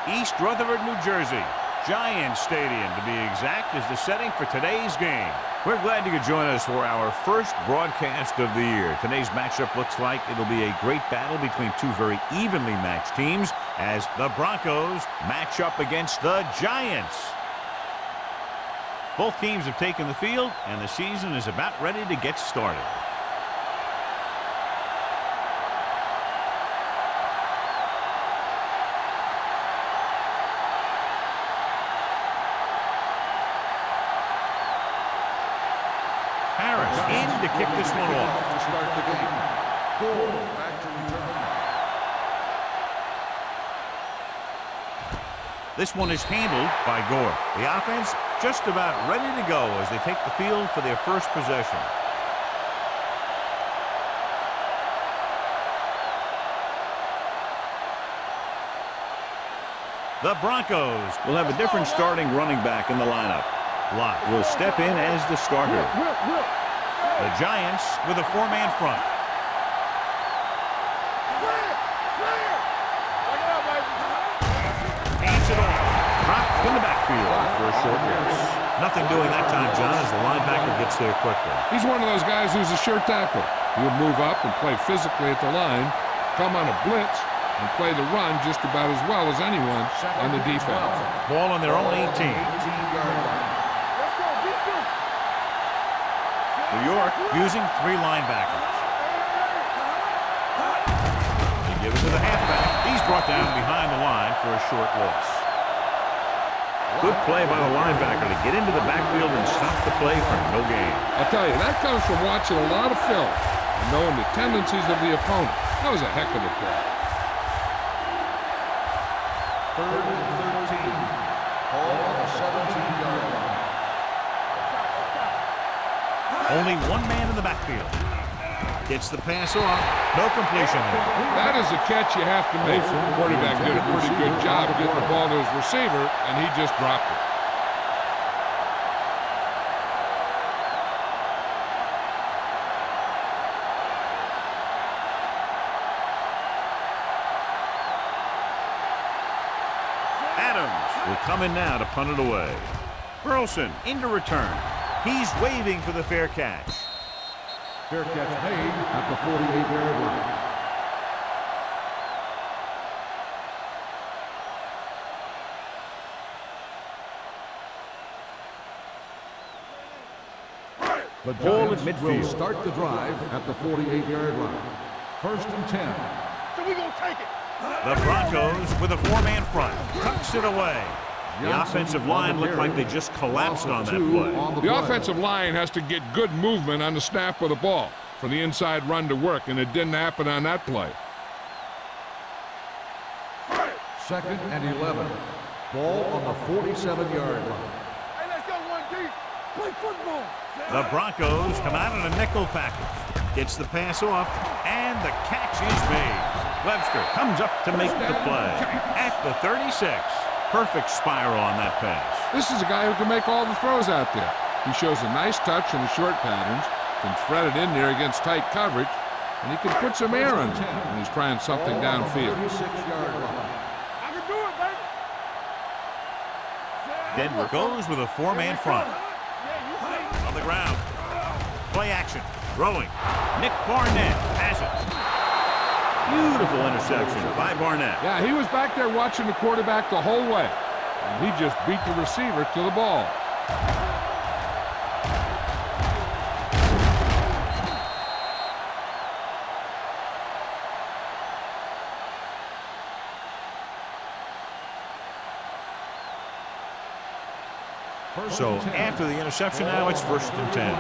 East Rutherford, New Jersey. Giants Stadium, to be exact, is the setting for today's game. We're glad you could join us for our first broadcast of the year. Today's matchup looks like it'll be a great battle between two very evenly matched teams as the Broncos match up against the Giants. Both teams have taken the field, and the season is about ready to get started. In to kick this one off. To start the game. Gore back to return. This one is handled by Gore. The offense just about ready to go as they take the field for their first possession. The Broncos will have a different starting running back in the lineup. Lott will step in as the starter. The Giants with a four-man front. Hands it off. Dropped in the backfield for a short loss. Nothing doing that time, John, as the linebacker gets there quickly. He's one of those guys who's a sure tackle. He'll move up and play physically at the line, come on a blitz, and play the run just about as well as anyone in the defense. Ball on their own 18. New York using three linebackers. They give it to the halfback. He's brought down behind the line for a short loss. Good play by the linebacker to get into the backfield and stop the play for no gain. I'll tell you, that comes from watching a lot of film and knowing the tendencies of the opponent. That was a heck of a play. 3rd and 13. Ball on the 17-yard line. Only one man in the backfield. Gets the pass off. No completion there. That is a catch you have to make. The quarterback did a pretty good job getting the ball to his receiver, and he just dropped it. Adams will come in now to punt it away. Burleson into return. He's waving for the fair catch. Fair catch made at the 48-yard line. The Giants will start the drive at the 48-yard line. 1st and 10. So we're going to take it. The Broncos with a four-man front. Tucks it away. The offensive line looked like they just collapsed on that play. The offensive line has to get good movement on the snap of the ball for the inside run to work, and it didn't happen on that play. 2nd and 11. Ball on the 47-yard line. Hey, let's go 1D. Play football. The Broncos come out in a nickel package. Gets the pass off, and the catch is made. Webster comes up to make the play at the 36. Perfect spiral on that pass. This is a guy who can make all the throws out there. He shows a nice touch in the short patterns, can thread it in there against tight coverage, and he can put some air in it when he's trying something downfield. I can do it, baby. Denver goes with a four-man front. On the ground. Play action. Throwing. Nick Barnett has it. Beautiful interception by Barnett. Yeah, he was back there watching the quarterback the whole way. And he just beat the receiver to the ball. So after the interception, now it's 1st and 10.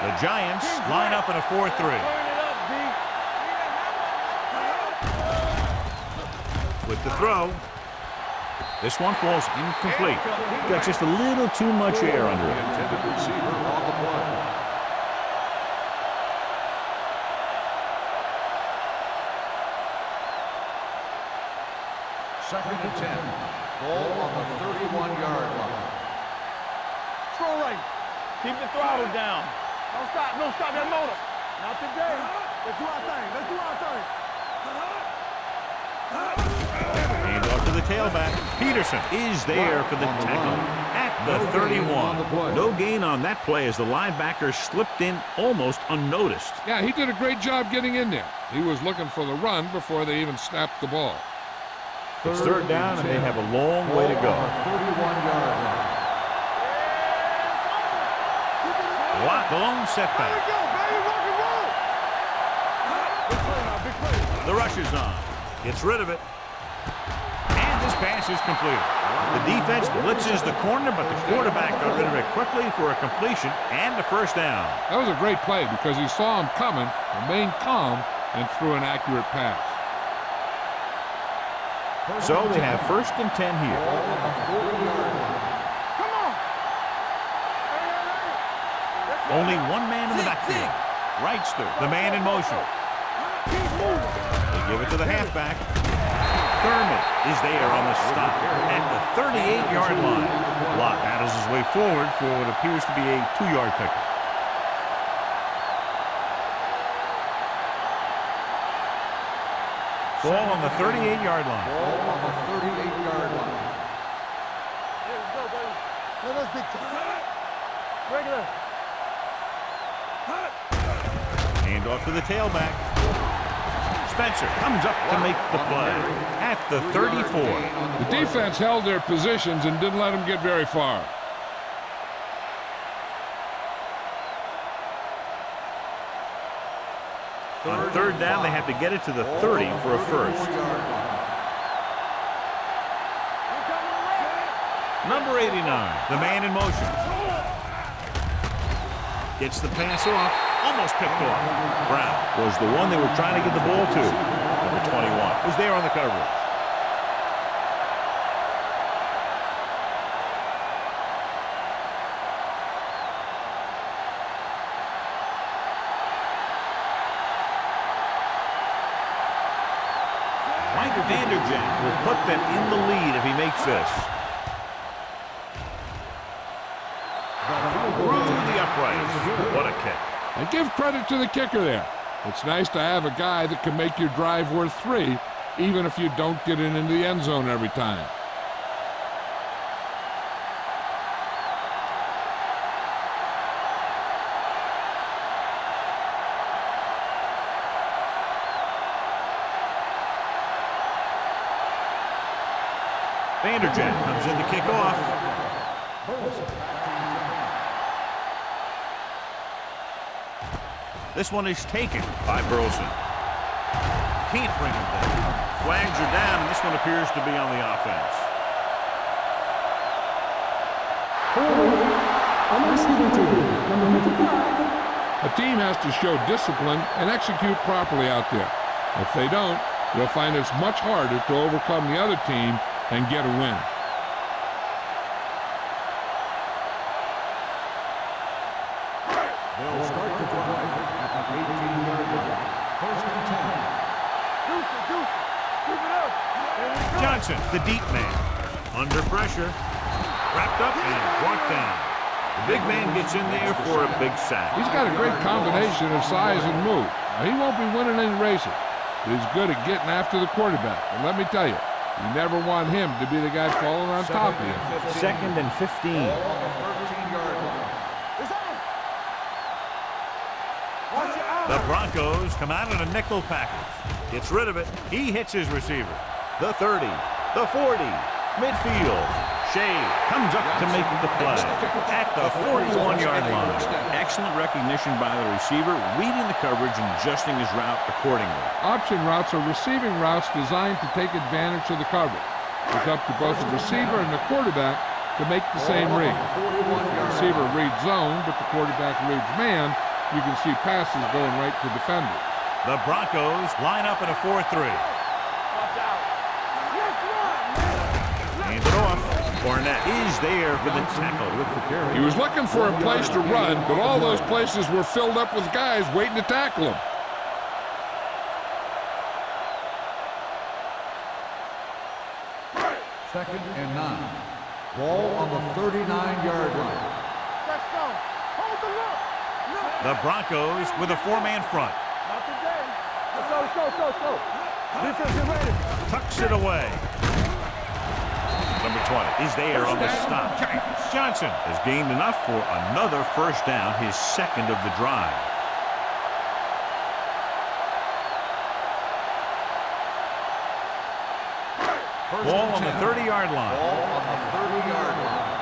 The Giants line up in a 4-3. With the throw, this one falls incomplete. Got just a little too much air under it. Intended receiver on the play. Second and 10. Ball on the 31-yard line. Throw right. Keep the throttle down. Don't stop. Don't stop that motor. Not today. Let's do our thing. Let's do our thing. tailback. Peterson is there for the tackle at the 31. No gain on that play as the linebacker slipped in almost unnoticed. Yeah, he did a great job getting in there. He was looking for the run before they even snapped the ball. It's third down, and they have a long way to go. 31-yard line. Lone setback. The rush is on. Gets rid of it. And this pass is completed. The defense blitzes the corner, but the quarterback got rid of it quickly for a completion and a first down. That was a great play because he saw him coming, remained calm, and threw an accurate pass. So they have first and 10 here. Only one man in the backfield. Wrightster, the man in motion. They give it to the halfback. Thurman is there on the stop at the 38-yard line. Lott battles his way forward for what appears to be a 2-yard pickup. Ball on the 38-yard line. Ball on the 38-yard line. Let's go, buddy. Let's big time. Regular. Hand off to the tailback. Spencer comes up to make the play at the 34. The defense held their positions and didn't let them get very far. On third down, they have to get it to the 30 for a first. Number 89, the man in motion. Gets the pass off, almost picked off. Brown was the one they were trying to get the ball to. Number 21 was there on the coverage. Mike Vanderjagt will put them in the lead if he makes this. Through the uprights. What a kick. And give credit to the kicker there. It's nice to have a guy that can make your drive worth 3, even if you don't get it into the end zone every time. Vanderjagt comes in to kick off. This one is taken by Burleson. Can't bring him down. Flags are down, and this one appears to be on the offense. A team has to show discipline and execute properly out there. If they don't, you'll find it's much harder to overcome the other team and get a win. They'll start the drive at the 18-yard line. First and 10. Johnson, the deep man. Under pressure. Wrapped up and brought down. The big man gets in there for a big sack. He's got a great combination of size and move. Now, he won't be winning any races, but he's good at getting after the quarterback. And let me tell you, you never want him to be the guy falling on top of you. Second and 15. Ball on the 13-yard line. The Broncos come out in a nickel package. Gets rid of it. He hits his receiver. The 30, the 40, midfield. Shea comes up to make the play at the 41-yard line. Excellent recognition by the receiver, reading the coverage and adjusting his route accordingly. Option routes are receiving routes designed to take advantage of the coverage. It's up to both the receiver and the quarterback to make the same read. The receiver reads zone, but the quarterback reads man. You can see passes going right to defenders. The Broncos line up in a 4-3. Hands it off. Barnett is there for the tackle with the carry. He was looking for a place to run, but all those places were filled up with guys waiting to tackle him. Second and 9. Ball on the 39-yard line. The Broncos with a 4-man front. Not today. Let's go. Defense, get ready. Tucks it away. 20. Is there on the stop. Johnson has gained enough for another first down, his second of the drive. Ball on the 30-yard line. Ball on the 30-yard line.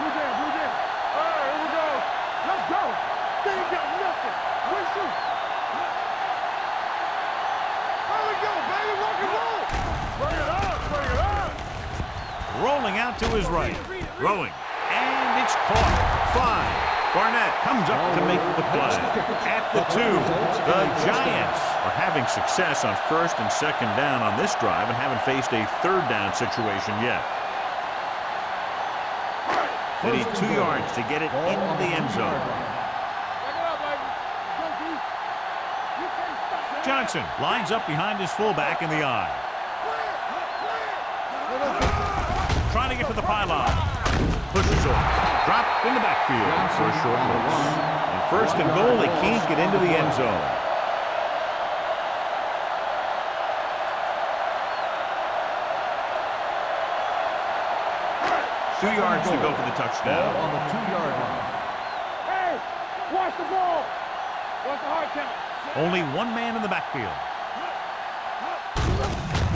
Blue jam, blue jam. All right, here we go. Let's go. They ain't got nothing. We shoot. There we go, baby. Rock and roll. Bring it up, bring it up. Rolling out to his right. Throwing. And it's caught. 5. Barnett comes up to make the play. At the 2, the Giants are having success on first and second down on this drive and haven't faced a third down situation yet. They need 2 yards to get it in the end zone. Johnson lines up behind his fullback in the I. Trying to get to the pylon. Pushes off. Dropped in the backfield for a short loss. And first and goal, they can't get into the end zone. Two yards to go for the touchdown. On the 2-yard line. Hey, watch the ball. Watch the hard count. Only one man in the backfield.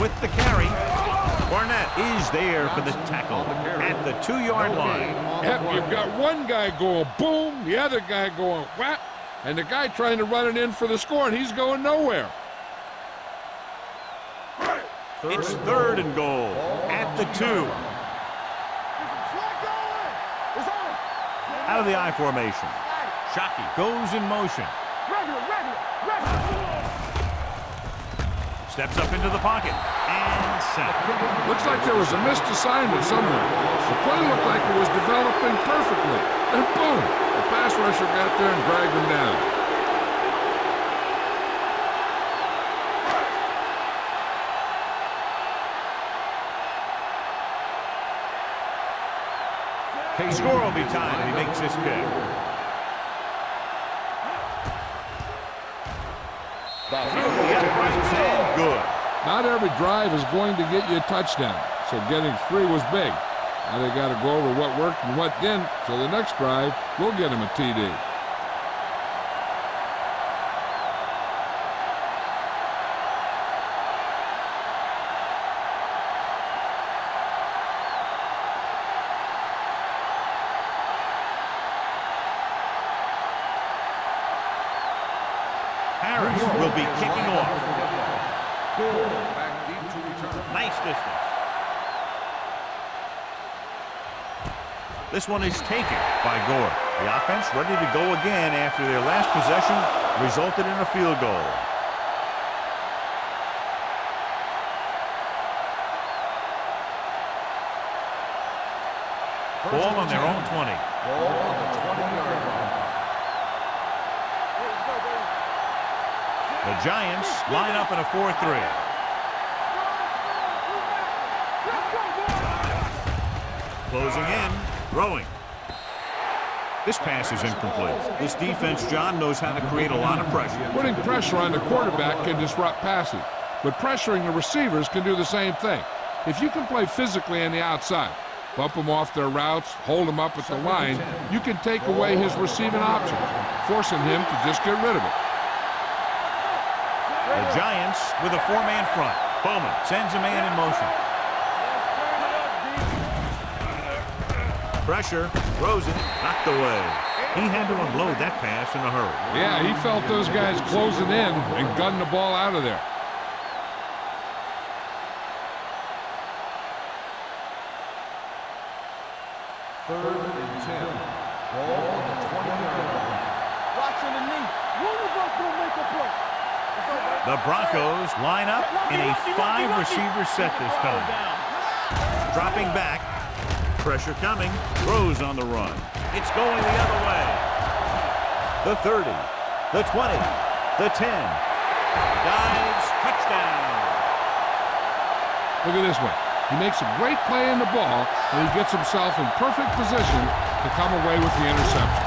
With the carry, Barnett is there for the tackle at the 2-yard line. Yep, you've got one guy going boom, the other guy going whap, and the guy trying to run it in for the score, and he's going nowhere. It's third and goal at the 2. Out of the I formation. Shockey goes in motion. Steps up into the pocket and sacked. Looks like there was a missed assignment somewhere. The play looked like it was developing perfectly. And boom, the pass rusher got there and dragged him down. The score will be timed. He makes this kick. Good. Not every drive is going to get you a touchdown, so getting 3 was big. Now they got to go over what worked and what didn't, so the next drive will get him a TD. Harris will be kicking off. Back deep to return. Nice distance. This one is taken by Gore. The offense ready to go again after their last possession resulted in a field goal. Ball on their own 20. Ball on the 20-yard line. The Giants line up in a 4-3. Closing in, throwing. This pass is incomplete. This defense, John, knows how to create a lot of pressure. Putting pressure on the quarterback can disrupt passing, but pressuring the receivers can do the same thing. If you can play physically on the outside, bump them off their routes, hold them up at the line, you can take away his receiving options, forcing him to just get rid of it. The Giants with a 4-man front. Bowman sends a man in motion. Pressure, throws it, knocked away. He had to unload that pass in a hurry. Yeah, he felt those guys closing in and gunned the ball out of there. Third and 10. Ball on the 20-yard line. Watching the knee. One of us gonna make a play. The Broncos line up in a 5-receiver set this time. Dropping back. Pressure coming. Throws on the run. It's going the other way. The 30. The 20. The 10. Dives. Touchdown. Look at this one. He makes a great play in the ball, and he gets himself in perfect position to come away with the interception.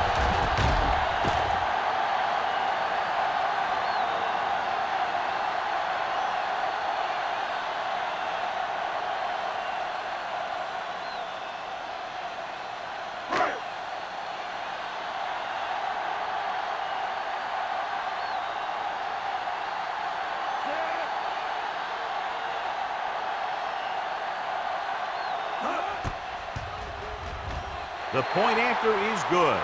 The point after is good.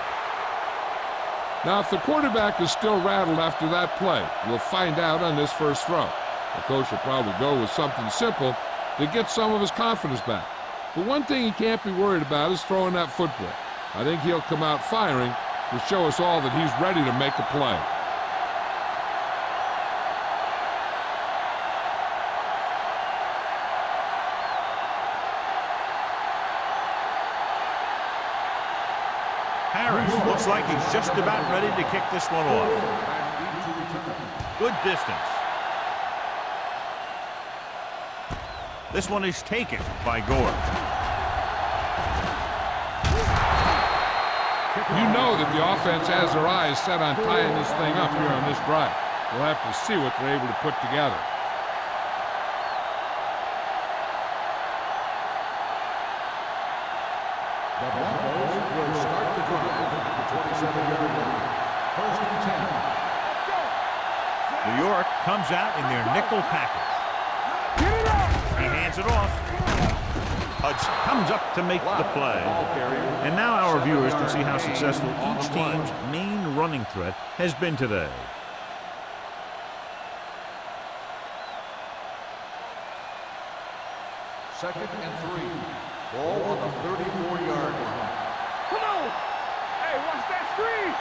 Now, if the quarterback is still rattled after that play, we'll find out on this first throw. The coach will probably go with something simple to get some of his confidence back. But one thing he can't be worried about is throwing that football. I think he'll come out firing to show us all that he's ready to make a play. Harris looks like he's just about ready to kick this one off. Good distance. This one is taken by Gore. You know that the offense has their eyes set on tying this thing up here on this drive. We'll have to see what they're able to put together. The Broncos will start the drive at the 27-yard line. First and 10. New York comes out in their nickel package. He hands it off. Hudson comes up to make the play. And now our viewers can see how successful each team's main running threat has been today. Second and 3. Ball on the 34-yard line. Come on! Hey, watch that screen!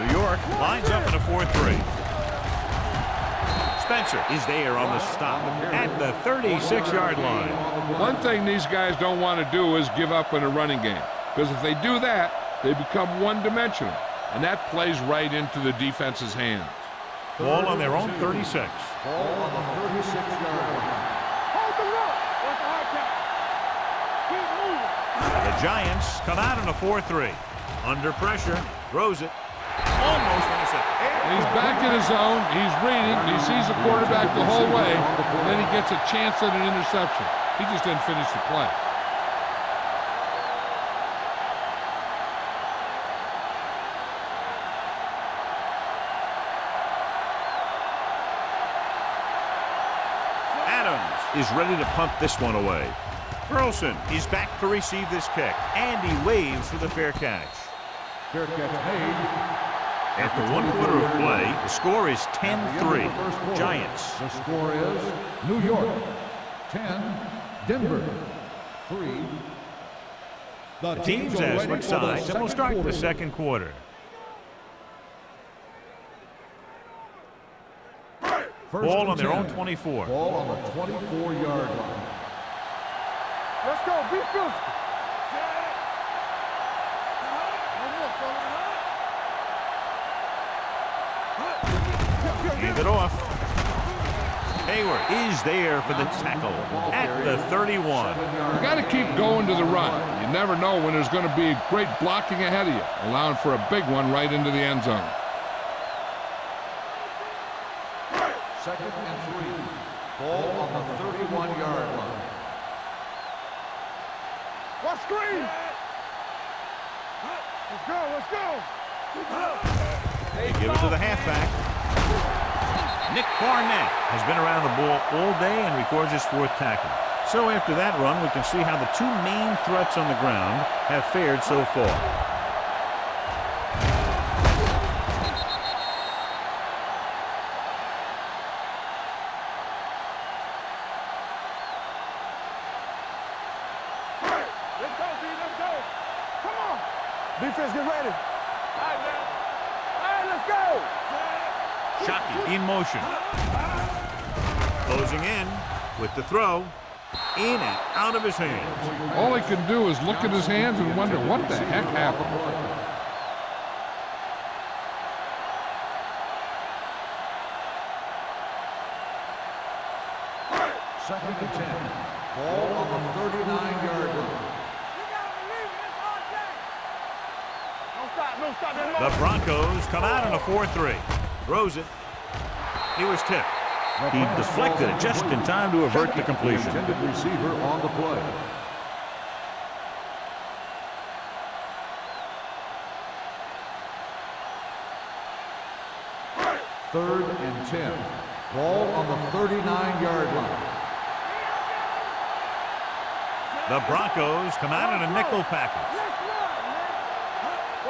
New York lines up in a 4-3. Spencer is there on the stop at the 36-yard line. One thing these guys don't want to do is give up in a running game, because if they do that, they become one-dimensional, and that plays right into the defense's hands. Ball on their own 36. Ball on the 36-yard line. Hold the rock! What's the hard count? Keep moving! The Giants come out in a 4-3. Under pressure, throws it. Almost intercepted. And he's back in his zone, he's reading, he sees the quarterback the whole way, and then he gets a chance at an interception. He just didn't finish the play. Adams is ready to punt this one away. Burleson is back to receive this kick, and he waves for the fair catch. Fair catch made. After 1 quarter of play, the score is 10-3. Giants. The score is New York 10, Denver 3. The teams as switch sides, and we'll start the second quarter. Ball on their own 24. Ball on the 24-yard line. Let's go, be physical! Hand it off. Hayward is there for the tackle at the 31. You got to keep going to the run. You never know when there's going to be great blocking ahead of you, allowing for a big one right into the end zone. Second and 3. Ball on the 31-yard line. What screen? Let's go, let's go! They give it to the halfback. Nick Barnett has been around the ball all day and records his 4th tackle. So after that run, we can see how the 2 main threats on the ground have fared so far. Let's go, D, let's go! Come on! Defense, get ready! All right, man. All right, let's go! Shockey in motion. Closing in with the throw. In and out of his hands. All he can do is look at his hands and wonder what the heck happened. Second and 10. Ball on the 39-yard line. Don't stop that The Broncos come out in a 4-3. Throws it. He was tipped. He deflected it just in time to avert the completion. Intended receiver on the play. Third and 10. Ball on the 39-yard line. The Broncos come out in a nickel package.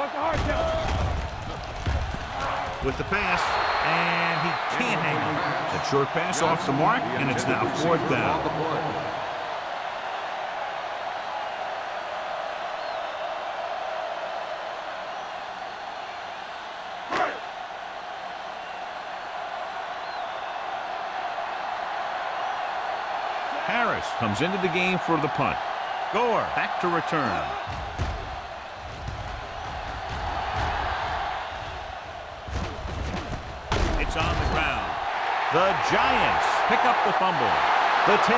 Watch the hard count. With the pass, and he can't hang on. That short pass off the mark, and it's now 4th down. Harris comes into the game for the punt. Gore back to return. It's on the ground. The Giants pick up the fumble. The 10.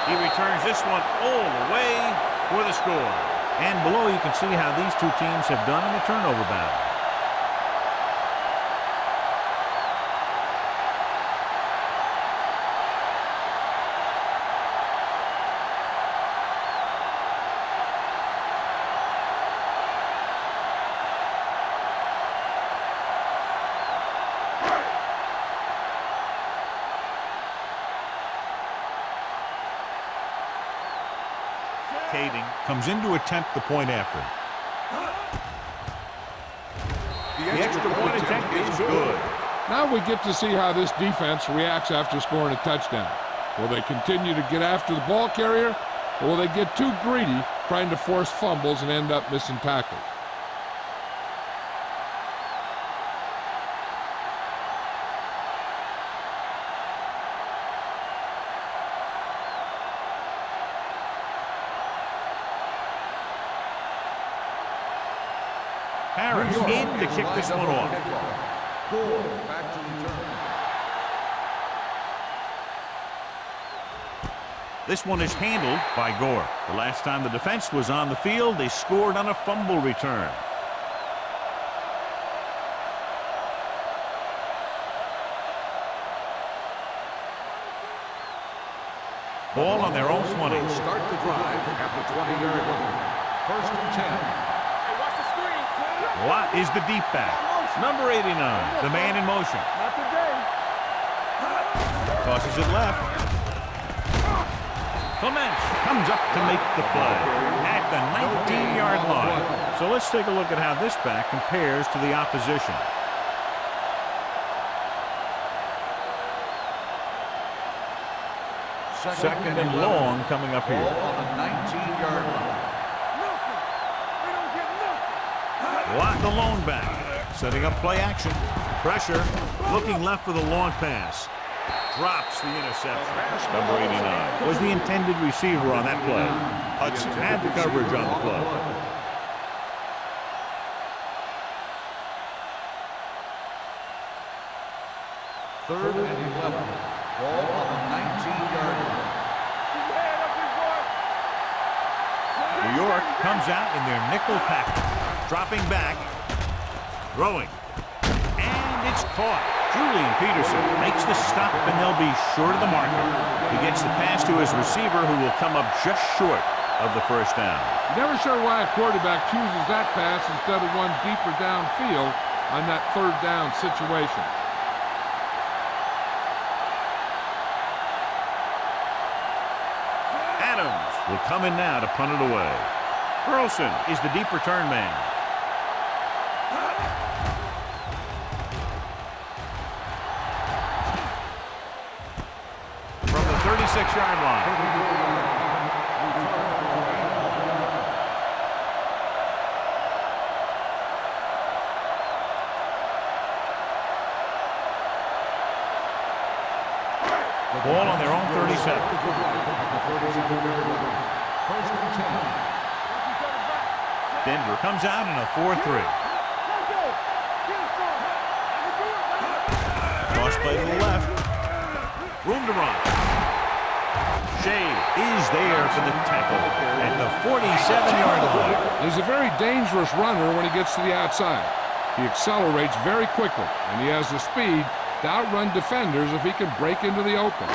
He returns this one all the way for the score. And below you can see how these two teams have done in the turnover battle. Comes in to attempt the point after. The extra point attempt is good. Now we get to see how this defense reacts after scoring a touchdown. Will they continue to get after the ball carrier, or will they get too greedy trying to force fumbles and end up missing tackles? Harris in to kick this one off. Gore back to return. This one is handled by Gore. The last time the defense was on the field, they scored on a fumble return. Ball on their own 20. Start the drive at the 20-yard line. 1st and 10. Watt is the deep back. Number 89, the man in motion. Not today. Tosses it left. Clements comes up to make the play at the 19-yard line. So let's take a look at how this back compares to the opposition. Second and long coming up here. Ball on the 19-yard line. Watt the lone back, setting up play action. Pressure, looking left for the long pass. Drops the interception. Number 89 was the intended receiver on that play. Hudson had the coverage on the play. Third and 11. Ball on the 19-yard line. New York comes out in their nickel package. Dropping back, throwing, and it's caught. Julian Peterson makes the stop, and they'll be short of the marker. He gets the pass to his receiver, who will come up just short of the 1st down. Never sure why a quarterback chooses that pass instead of one deeper downfield on that 3rd down situation. Adams will come in now to punt it away. Burleson is the deep return man. From the 36-yard line. The ball on their own 37. 1st and 10. Denver comes out in a 4-3. Toss play to the left. Room to run. Shea is there for the tackle at the 47-yard line. He's a very dangerous runner when he gets to the outside. He accelerates very quickly, and he has the speed to outrun defenders if he can break into the open.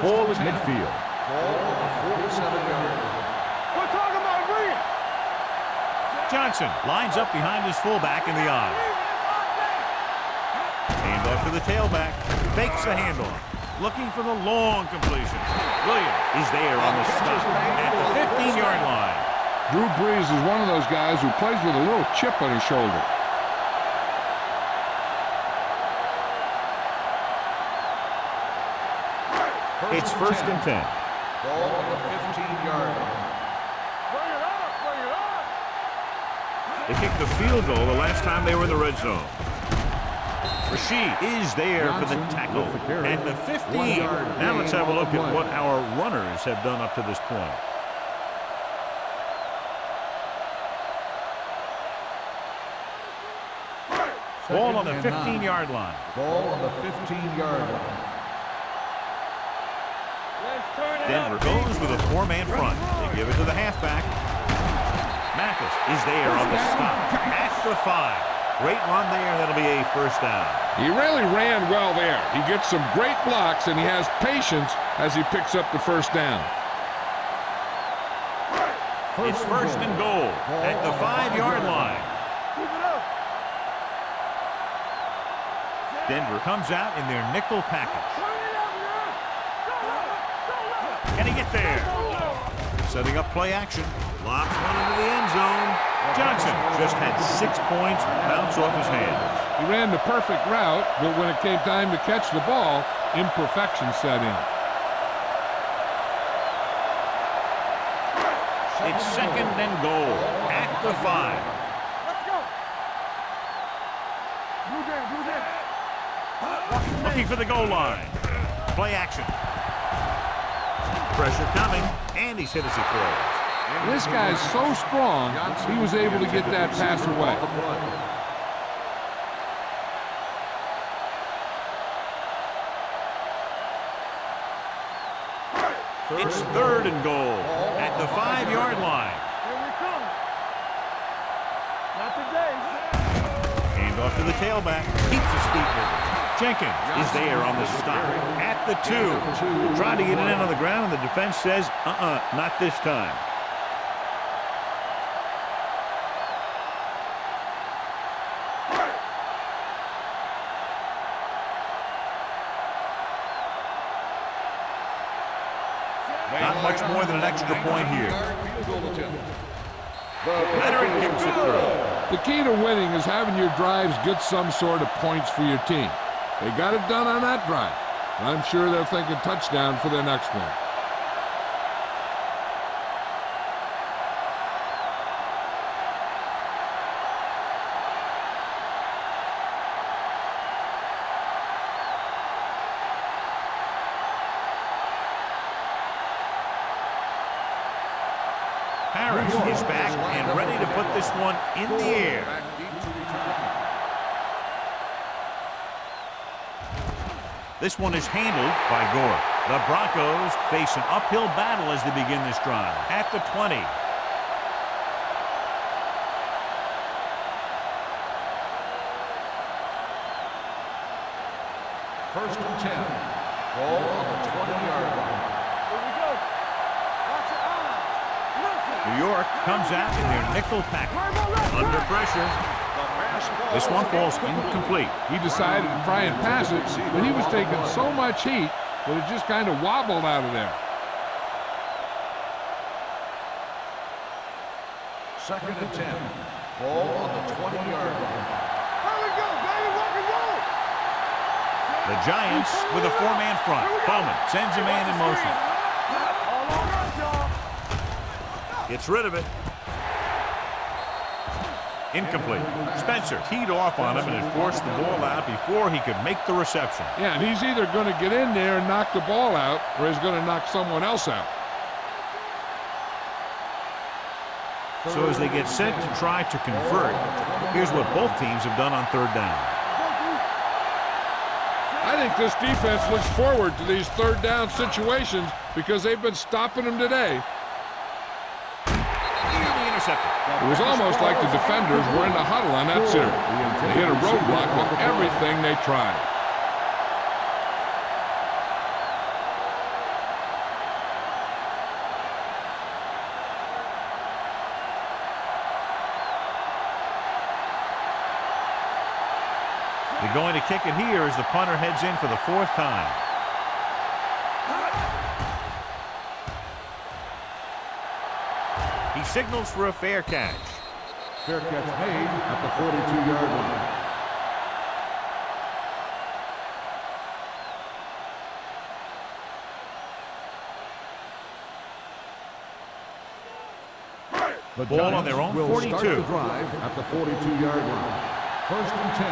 Ball at midfield. Ball on the 47-yard line. We're talking about Reed. Johnson lines up behind his fullback in the I. Handoff to the tailback. Fakes the handoff. Looking for the long completion. Williams is there on the stop at the 15-yard line. Drew Brees is one of those guys who plays with a little chip on his shoulder. It's 1st and 10. Ball on the 15-yard line. Bring it up, bring it up. They kicked the field goal the last time they were in the red zone. Rashid is there for the tackle at the 15. Now let's have a look at what our runners have done up to this point. Ball on the 15-yard line. Ball on the 15-yard line. Let's turn it Denver up. goes with a 4-man front. They give it to the halfback. Mathis is there on the stop at the 5. Great run there. That'll be a 1st down. He really ran well there. He gets some great blocks, and he has patience as he picks up the 1st down. It's 1st and goal at the 5-yard line. Keep it up. Denver comes out in their nickel package. Turn it up, man. Go up. Can he get there? Setting up play action. Lobs one into the end zone. Johnson just had 6 points bounce off his hands. He ran the perfect route, but when it came time to catch the ball, imperfection set in. It's 2nd and goal at the 5. Let's go. Blue game, blue game. Looking for the goal line. Play action. Pressure coming, and he's hit as he throws. This guy's so strong, he was able to get that pass away. It's 3rd and goal at the 5-yard line. Here we come. Not today. Hand off to the tailback. Keeps his feet moving. Jenkins is there on the stop at the 2. Trying to get it in on the ground, and the defense says, not this time. Not much more than an extra point here. Leonard kicks it through. The key to winning is having your drives get some sort of points for your team. They got it done on that drive. I'm sure they're thinking touchdown for their next one. Harris is back and ready to put this one in the air. This one is handled by Gore. The Broncos face an uphill battle as they begin this drive. At the 20. First and 10. Ball on the 20-yard line. Here we go. Watch your eyes. Listen. New York comes out in their nickel package. Under pressure. This one falls incomplete. He decided to try and pass it, but he was taking so much heat that it just kind of wobbled out of there. Second and 10. Ball on the 20-yard line. Here we go, baby. Rock and roll. The Giants with a 4-man front. Bowman sends a man in motion. All on us, y'all. Gets rid of it. Incomplete. Spencer teed off on him and had forced the ball out before he could make the reception. Yeah, and he's either going to get in there and knock the ball out, or he's going to knock someone else out. So as they get set to try to convert, here's what both teams have done on 3rd down. I think this defense looks forward to these 3rd down situations because they've been stopping them today. Nearly intercepted. It was almost like the defenders were in the huddle on that series. They hit a roadblock with everything they tried. They're going to kick it here as the punter heads in for the 4th time. He signals for a fair catch. Fair catch made at the 42-yard line. The Ball on their own will 42. Start the drive at the 42-yard line. 1st and 10.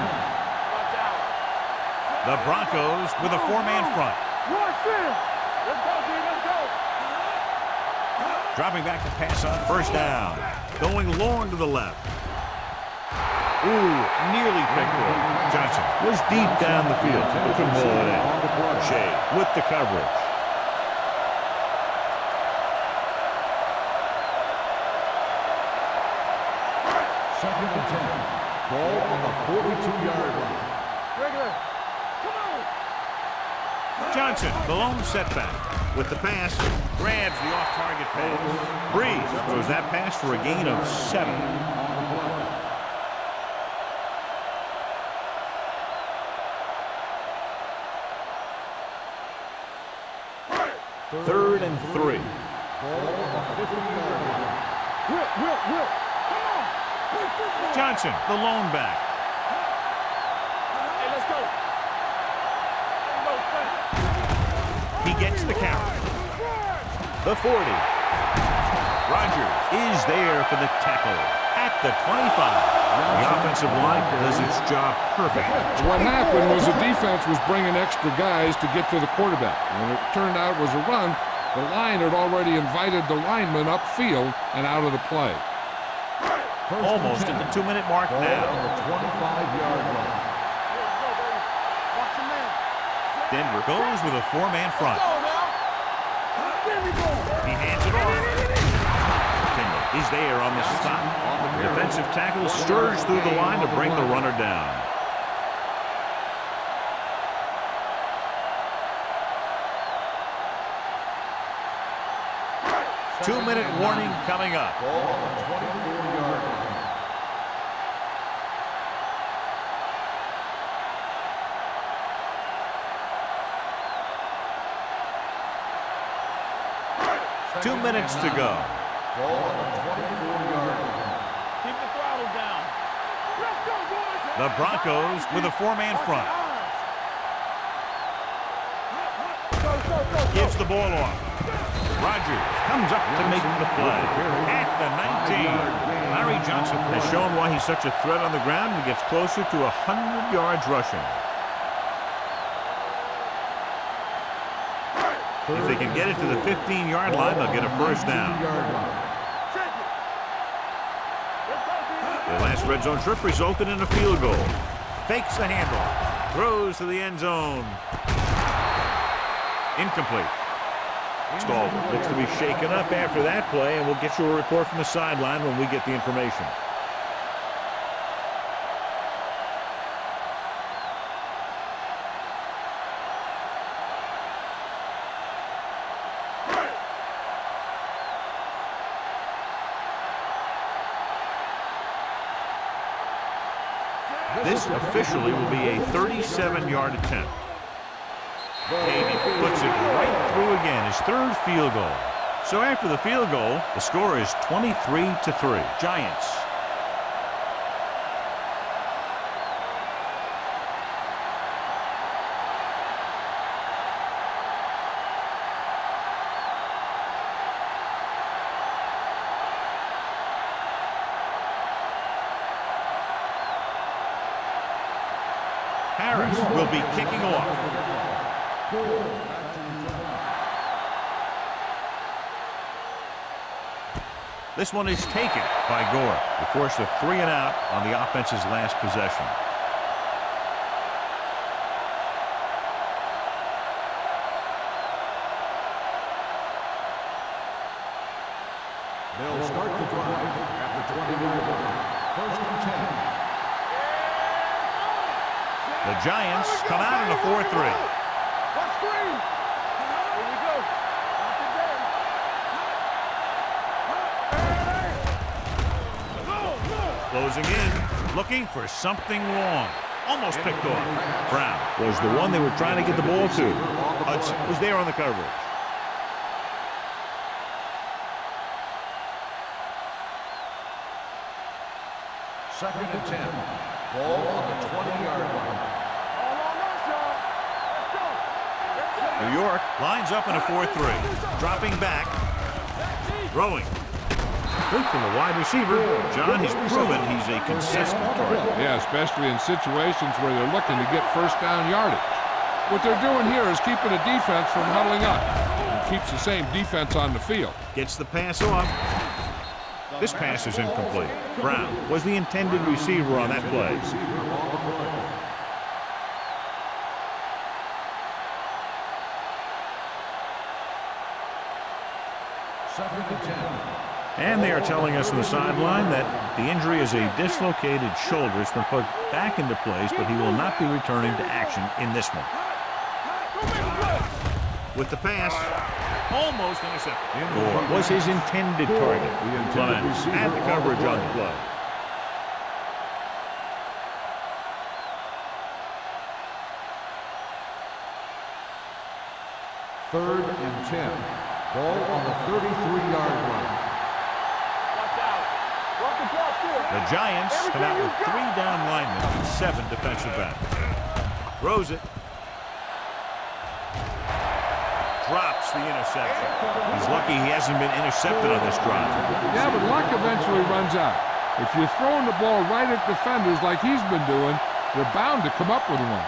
The Broncos with a 4-man front. Watch it. Let's go, D. Let's go. Dropping back to pass on 1st down. Going long to the left. Ooh, nearly picked off. Johnson was deep down the field, but couldn't hold it in. Shea with the coverage. Second and 10. Ball on the 42-yard line. Regular. Come on. Johnson, the lone setback. With the pass, grabs the off-target pass. Breeze throws that pass for a gain of 7. 3rd and 3. Ball on the 50-yard line. Will. Come on. Johnson, the lone back. Hey, let's go. He gets the count. The 40. Rogers is there for the tackle at the 25. The offensive line does its job perfect. What happened was the defense was bringing extra guys to get to the quarterback. When it turned out it was a run, the line had already invited the lineman upfield and out of the play. Almost at the 2-minute mark Ball now. on the 25-yard line. Denver goes with a 4-man front. He hands it off. Kendall is there on the stop. The defensive tackle stirs through the line to bring the runner down. Two-minute warning coming up. Ball on the 24-yard line. Two minutes to go. Ball on the 24-yard line. Keep the throttle down. Let's go, boys. The Broncos with a 4-man front. Gives the ball off. Rogers comes up to make the play at the 19. Larry Johnson has shown why he's such a threat on the ground and gets closer to 100 yards rushing. If they can get it to the 15-yard line, they'll get a 1st down. The last red zone trip resulted in a field goal. Fakes the handoff. Throws to the end zone. Incomplete. Stalwart looks to be shaken up after that play, and we'll get you a report from the sideline when we get the information. This officially will be a 37-yard attempt. Davey puts it right through again, his 3rd field goal. So after the field goal, the score is 23-3. Giants. Harris will be kicking off. This one is taken by Gore. They forced a 3 and out on the offense's last possession. They'll start the drive at the 20-yard line. 1st and 10. The Giants come out in a 4-3. Watch screen. Here we go. Closing in, looking for something long. Almost picked off. Brown was the one they were trying to get the ball to. Hudson was there on the coverage. Second and 10. Ball on the 20-yard line. All on us, y'all. Let's go. New York lines up in a 4-3. Dropping back. Throwing. Quick from the wide receiver. John, he's proven he's a consistent target. Yeah, especially in situations where they're looking to get first down yardage. What they're doing here is keeping the defense from huddling up. And keeps the same defense on the field. Gets the pass off. This pass is incomplete. Brown was the intended receiver on that play. Second and 10. And they are telling us on the sideline that the injury is a dislocated shoulder. It's been put back into place, but he will not be returning to action in this one. With the pass, almost intercepted. Or was his intended target. Clements had the coverage on the play. Third and 10. Ball on the 33-yard line. The Giants come out with 3 down linemen and 7 defensive backs. Throws it. Drops the interception. He's lucky he hasn't been intercepted on this drive. Yeah, but luck eventually runs out. If you're throwing the ball right at defenders like he's been doing, they're bound to come up with one.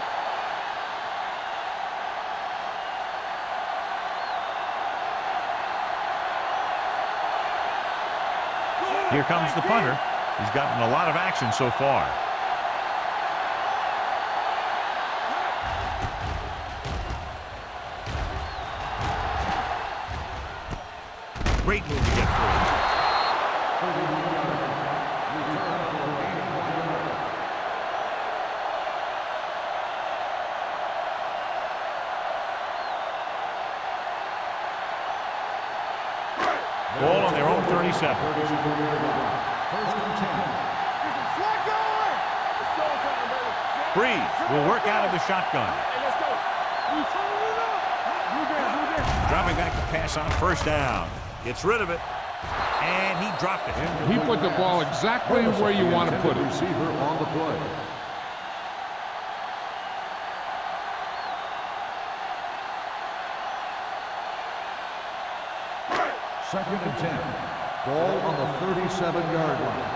Here comes the punter. He's gotten a lot of action so far. Great move to get through. Ball on their own 37. Breeze will work out of the shotgun. Dropping back to pass on first down. Gets rid of it. And he dropped it. He put the ball exactly where you want to put it. Receiver on the play. Second and 10. Ball on the 37-yard line.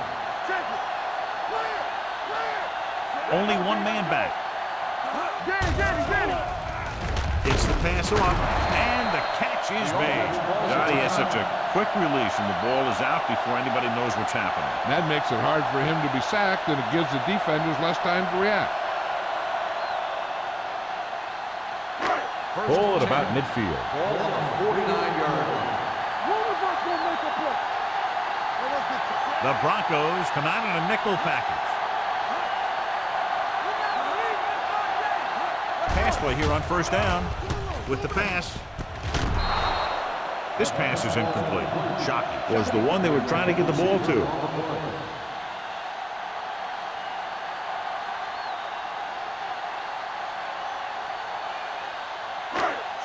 Only one man back. It's the pass off, and the catch is made. God, he has such a quick release, and the ball is out before anybody knows what's happening. That makes it hard for him to be sacked, and it gives the defenders less time to react. Ball at about midfield. Ball on the 49-yard line. The Broncos come out in a nickel package. Pass play here on first down with the pass. This pass is incomplete. Shocking. Was the one they were trying to get the ball to.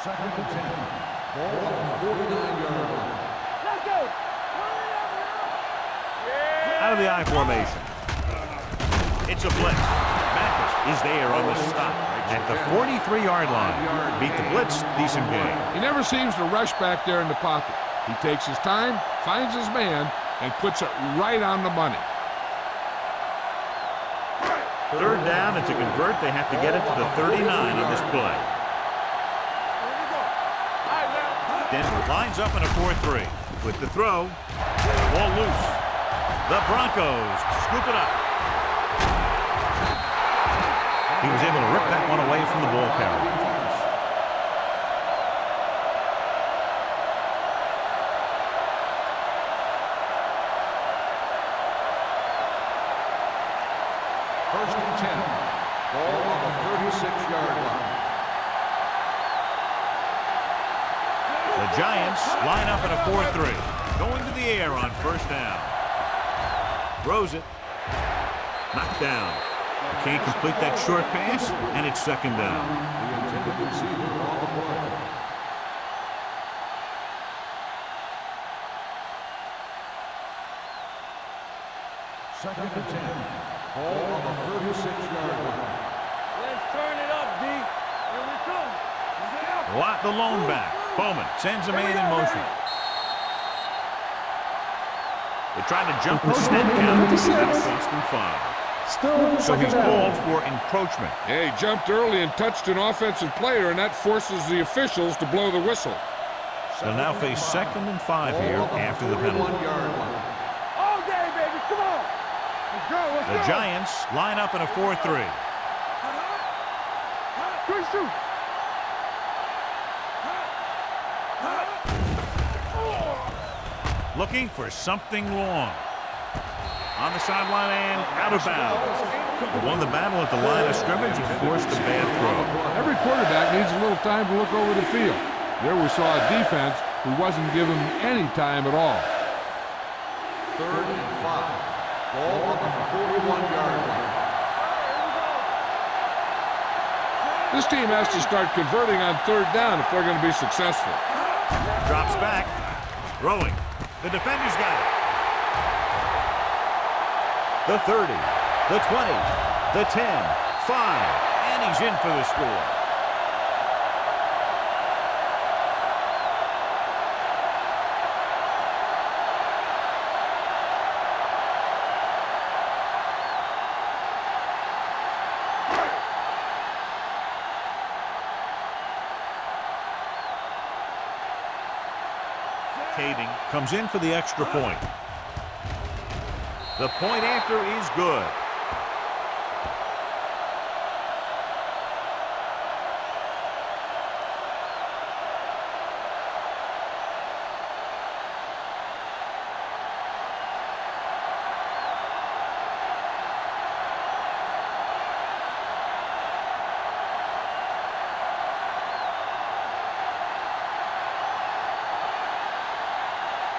Second and 10. Ball on the 49-yard line. Out of the I formation. It's a blitz. Mathis is there on the stop at the 43-yard line. Beat the blitz, decent game. He never seems to rush back there in the pocket. He takes his time, finds his man, and puts it right on the money. Third down, and to convert, they have to get it to the 39 on this play. Denver lines up in a 4-3. With the throw, ball loose. The Broncos scoop it up. He was able to rip that one away from the ball carrier. First and 10. Ball on the 36-yard line. The Giants line up in a 4-3. Going to the air on first down. Throws it. Knocked down. Can't complete that short pass, and it's second down. The intended receiver on the play. Second and 10. Ball on the 36-yard line. Let's turn it up, D. Here we come. Lot the lone back. Bowman sends a man in motion. They tried to jump the snap count. That'll cost him 5. So he's called for encroachment. Yeah, he jumped early and touched an offensive player, and that forces the officials to blow the whistle. They'll now face 2nd and 5 here after the penalty. All day, baby. Come on. Let's go. Let's The go. Giants line up in a 4-3. Good shoot. Looking for something long. On the sideline and out of bounds. They won the battle at the line of scrimmage and forced a bad throw. Every quarterback needs a little time to look over the field. There we saw a defense who wasn't given any time at all. 3rd and 5. Ball on the 41-yard line. This team has to start converting on 3rd down if they're going to be successful. Drops back. Throwing. The defender's got it. The 30, the 20, the 10, 5, and he's in for the score. Caving comes in for the extra point. The point after is good.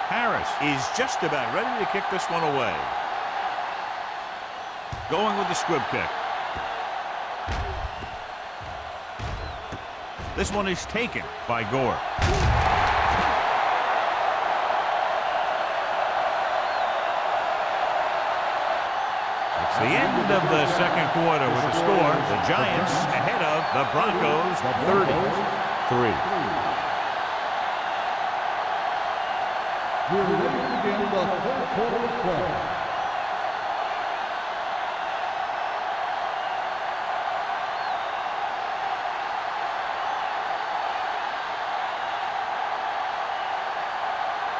Harris is just about ready to kick this one away. Going with the squib kick. This one is taken by Gore. It's the end of the 2nd quarter with the score. The Giants ahead of the Broncos 30-3. We're ready to begin the 3rd quarter of play.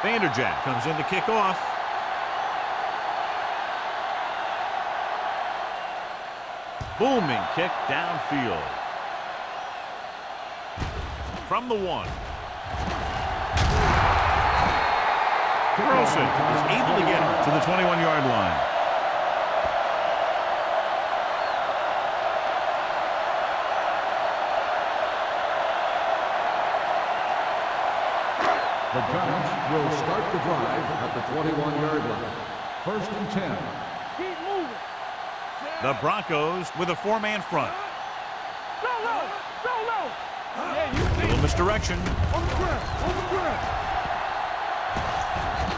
Vanderjagt comes in to kick off. Booming kick downfield. From the 1. Carlson is able to get him to the 21-yard line. The Giants will start the drive at the 21-yard line. 1st and 10. Keep moving. The Broncos with a 4-man front. Go low. Go low. Yeah, you see. Little misdirection. On the ground. On the ground.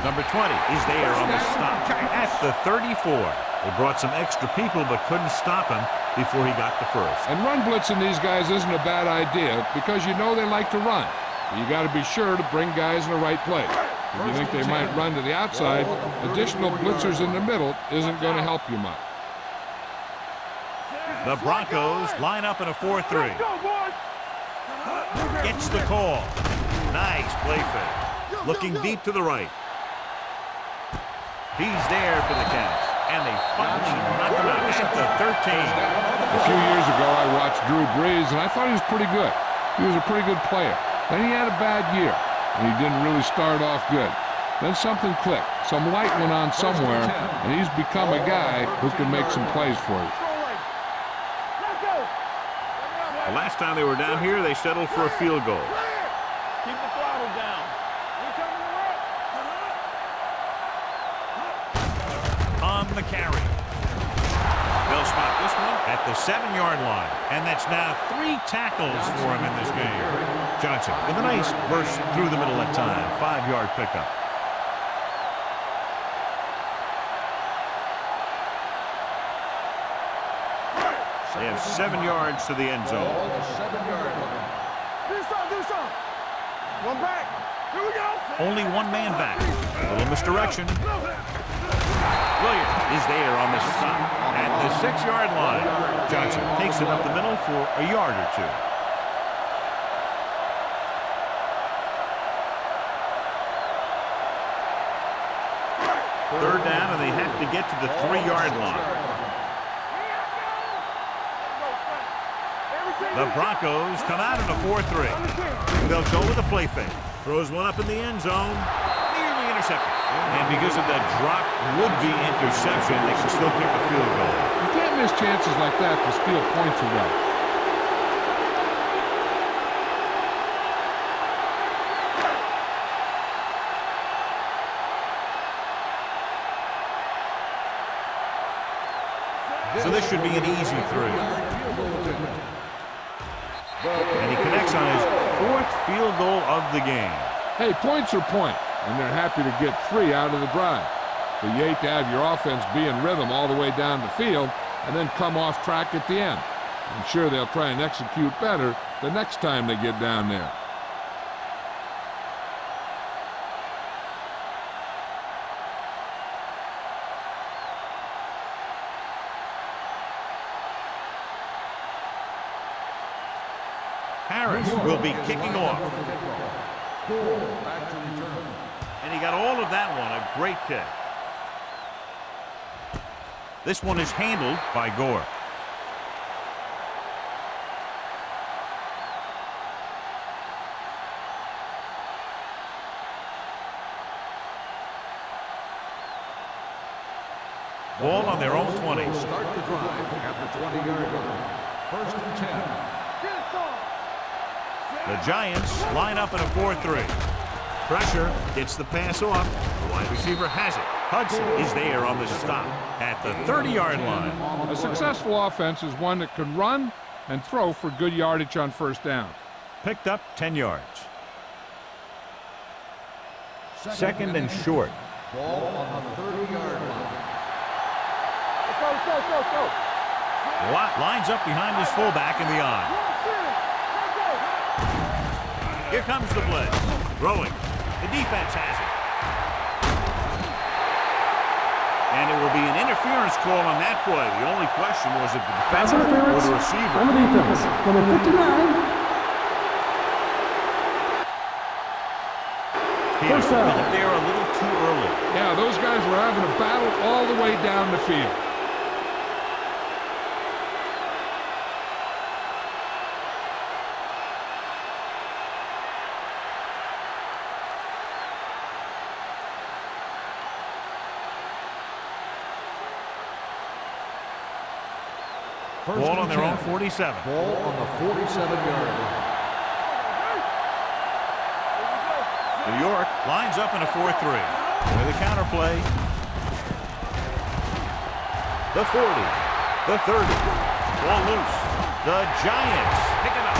Number 20 is there on the stop at the 34. They brought some extra people but couldn't stop him before he got the first. And run blitzing these guys isn't a bad idea because you know they like to run. You got to be sure to bring guys in the right place. If you think they might run to the outside, additional blitzers in the middle isn't going to help you much. The Broncos line up in a 4-3. Go, boys. Gets the call. Nice play fake. Looking deep to the right. He's there for the catch. And they finally knock him out at the 13. A few years ago, I watched Drew Brees, and I thought he was pretty good. He was a pretty good player. Then he had a bad year, and he didn't really start off good. Then something clicked. Some light went on somewhere, and he's become a guy who can make some plays for you. Let's go. The last time they were down here, they settled for a field goal. Keep the throttle down. We coming to work. On the carry. They'll spot this one at the 7-yard line. And that's now 3 tackles for him in this game. Johnson with a nice burst through the middle at time. 5-yard pickup. They have 7 yards to the end zone. Ball on the 7-yard line. Do something. One back. Here we go. Only one man back. A little misdirection. Williams is there on the stop at the 6-yard line. Johnson takes it up the middle for a yard or 2. Third down, and they have to get to the 3-yard line. The Broncos come out in a 4-3. They'll go with a play fake. Throws one up in the end zone. Nearly intercepted. And because of that drop would-be interception, they can still kick a field goal. You can't miss chances like that to steal points away. So this should be an easy 3. And he connects on his 4th field goal of the game. Hey, points are points, and they're happy to get 3 out of the drive. But you hate to have your offense be in rhythm all the way down the field and then come off track at the end. I'm sure they'll try and execute better the next time they get down there. Harris will be kicking off. And he got all of that one, a great kick. This one is handled by Gore. Ball on their own 20. Start the drive at the 20-yard line. 1st and 10. The Giants line up in a 4-3. Pressure gets the pass off. The wide receiver has it. Hudson is there on the stop at the 30-yard line. A successful offense is one that can run and throw for good yardage on 1st down. Picked up 10 yards. 2nd and short. Ball on the 30-yard line. Let's go. Watt lines up behind his fullback in the eye. Here comes the blitz. Throwing. The defense has it. And it will be an interference call on that play. The only question was if the defense or the receiver. On the defense, number 59. He was there a little too early. Yeah, those guys were having a battle all the way down the field. Ball on their own 47. Ball on the 47-yard line. New York lines up in a 4-3. With a counter play. The 40. The 30. Ball loose. The Giants pick it up.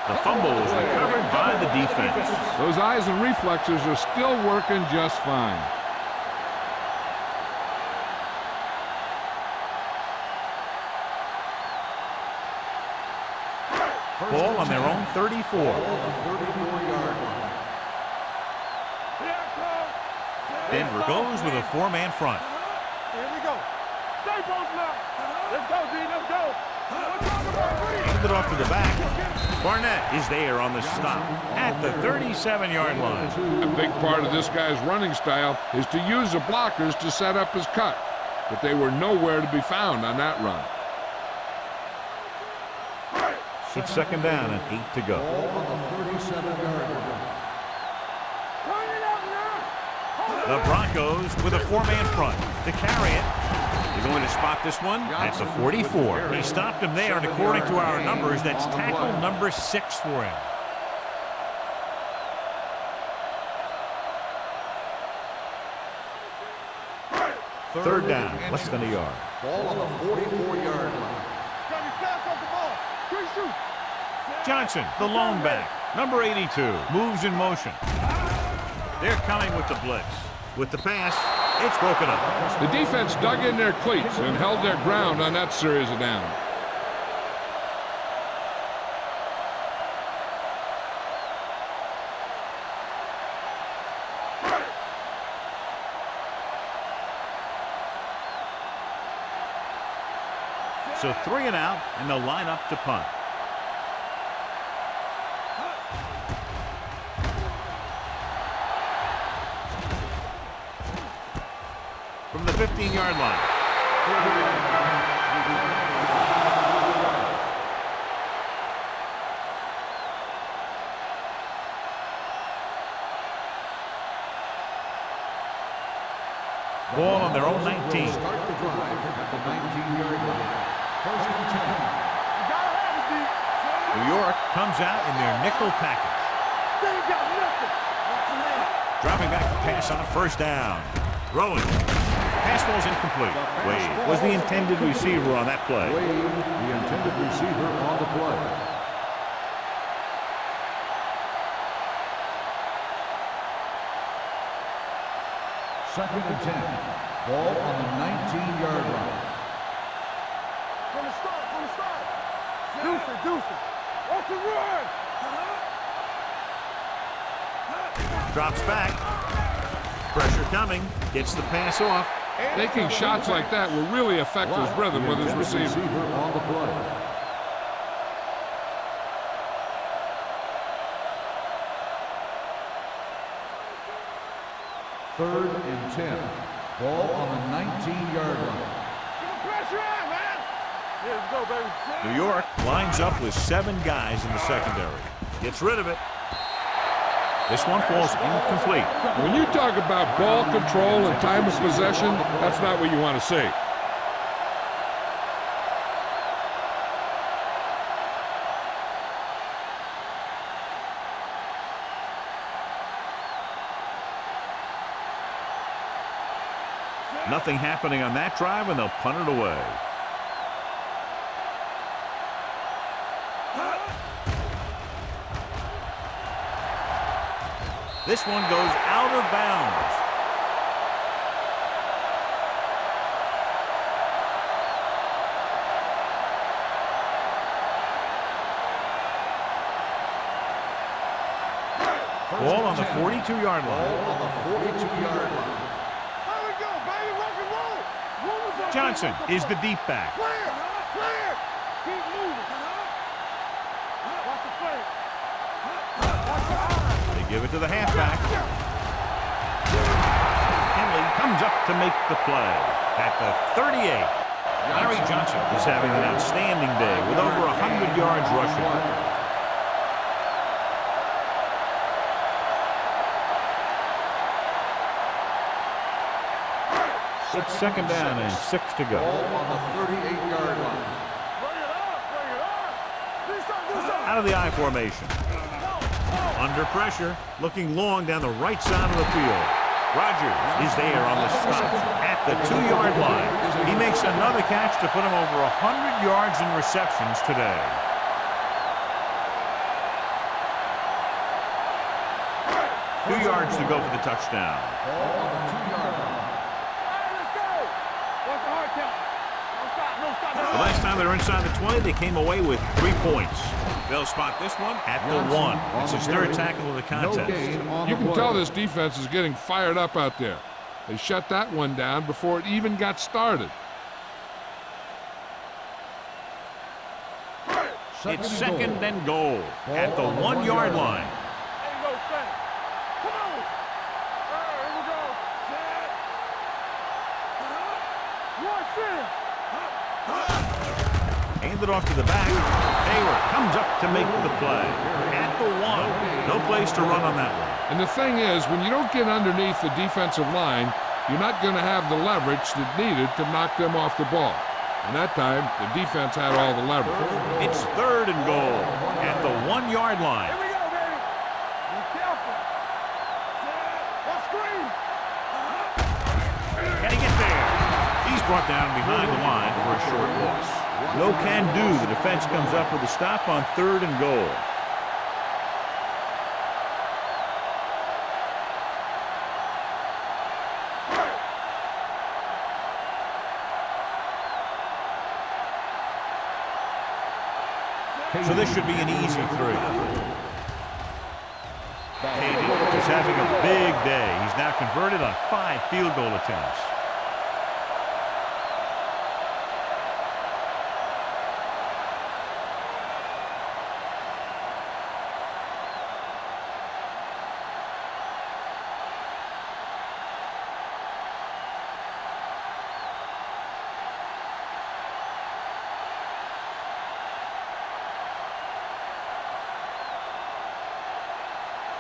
The fumble is recovered by the defense. Those eyes and reflexes are still working just fine. Ball on their own 34. Denver goes with a 4-man front. Here we go. Stay both now. Let's go, D. Let's go. Handed it off to the back. Barnett is there on the stop at the 37-yard line. A big part of this guy's running style is to use the blockers to set up his cut. But they were nowhere to be found on that run. It's 2nd down and 8 to go. The Broncos with a 4-man front to carry it. They're going to spot this one at the 44. He stopped him there, and according to our numbers, that's tackle number 6 for him. Third down, less than a yard. Ball on the 44-yard line. Johnson, the lone back, number 82, moves in motion. They're coming with the blitz. With the pass, It's broken up. The defense dug in their cleats and held their ground on that series of downs. So 3 and out, and they'll line up to punt. From the 15-yard line. Ball on their own 19. Start the drive at the 19-yard line. First and 10. You gotta have it, D. New York comes out in their nickel package. They ain't got nothing. Dropping back to pass on a first down. Throwing. Pass ball's incomplete. Wade was the intended receiver on that play. Wade, the intended receiver on the play. Second and 10. Ball on the 19-yard line. From the start, from the start. Deuce it. Watch the run. Drops back. Pressure coming. Gets the pass off. Taking shots like that will really affect his rhythm with his receiver. On the play. Third and 10. Ball on the 19-yard line. Get the pressure on, man. Yeah, let's go, baby. New York lines up with 7 guys in the secondary. Gets rid of it. This one falls incomplete. When you talk about ball control and time of possession, that's not what you want to see. Nothing happening on that drive, and they'll punt it away. This one goes out of bounds. Ball on the 42-yard line. Ball on the 42-yard line. There we go, baby. Rock and roll. Move it up. Johnson is the deep back. Clear. Keep moving. Watch the play. Watch your eyes. They give it to the halfback. Henley comes up to make the play at the 38. Larry Johnson is having an outstanding day with over 100 yards rushing. It's second down and 6 to go. Ball on the 38-yard line. Bring it up. Do something. Out of the I formation. Under pressure, looking long down the right side of the field. Rogers is there on the stop at the 2-yard line. He makes another catch to put him over 100 yards in receptions today. Two yards to go for the touchdown. Ball on the 2-yard line. The last time they were inside the 20, they came away with 3 points. They'll spot this one at the 1. It's his third tackle of the contest. You can tell this defense is getting fired up out there. They shut that one down before it even got started. It's second and goal at the 1-yard line. Ain't no thing. Come on. Here we go. Set. Watch it. Handed off to the back. Hayward comes up to make the play at the 1. No place to run on that one. And the thing is, when you don't get underneath the defensive line, you're not going to have the leverage that needed to knock them off the ball. And that time, the defense had all the leverage. It's third and goal at the 1-yard line. Here we go, baby. Be careful. Set. Let's screen. Can he get there? He's brought down behind the line for a short loss. No can do. The defense comes up with a stop on third and goal. So this should be an easy 3. Katie is having a big day. He's now converted on 5 field goal attempts.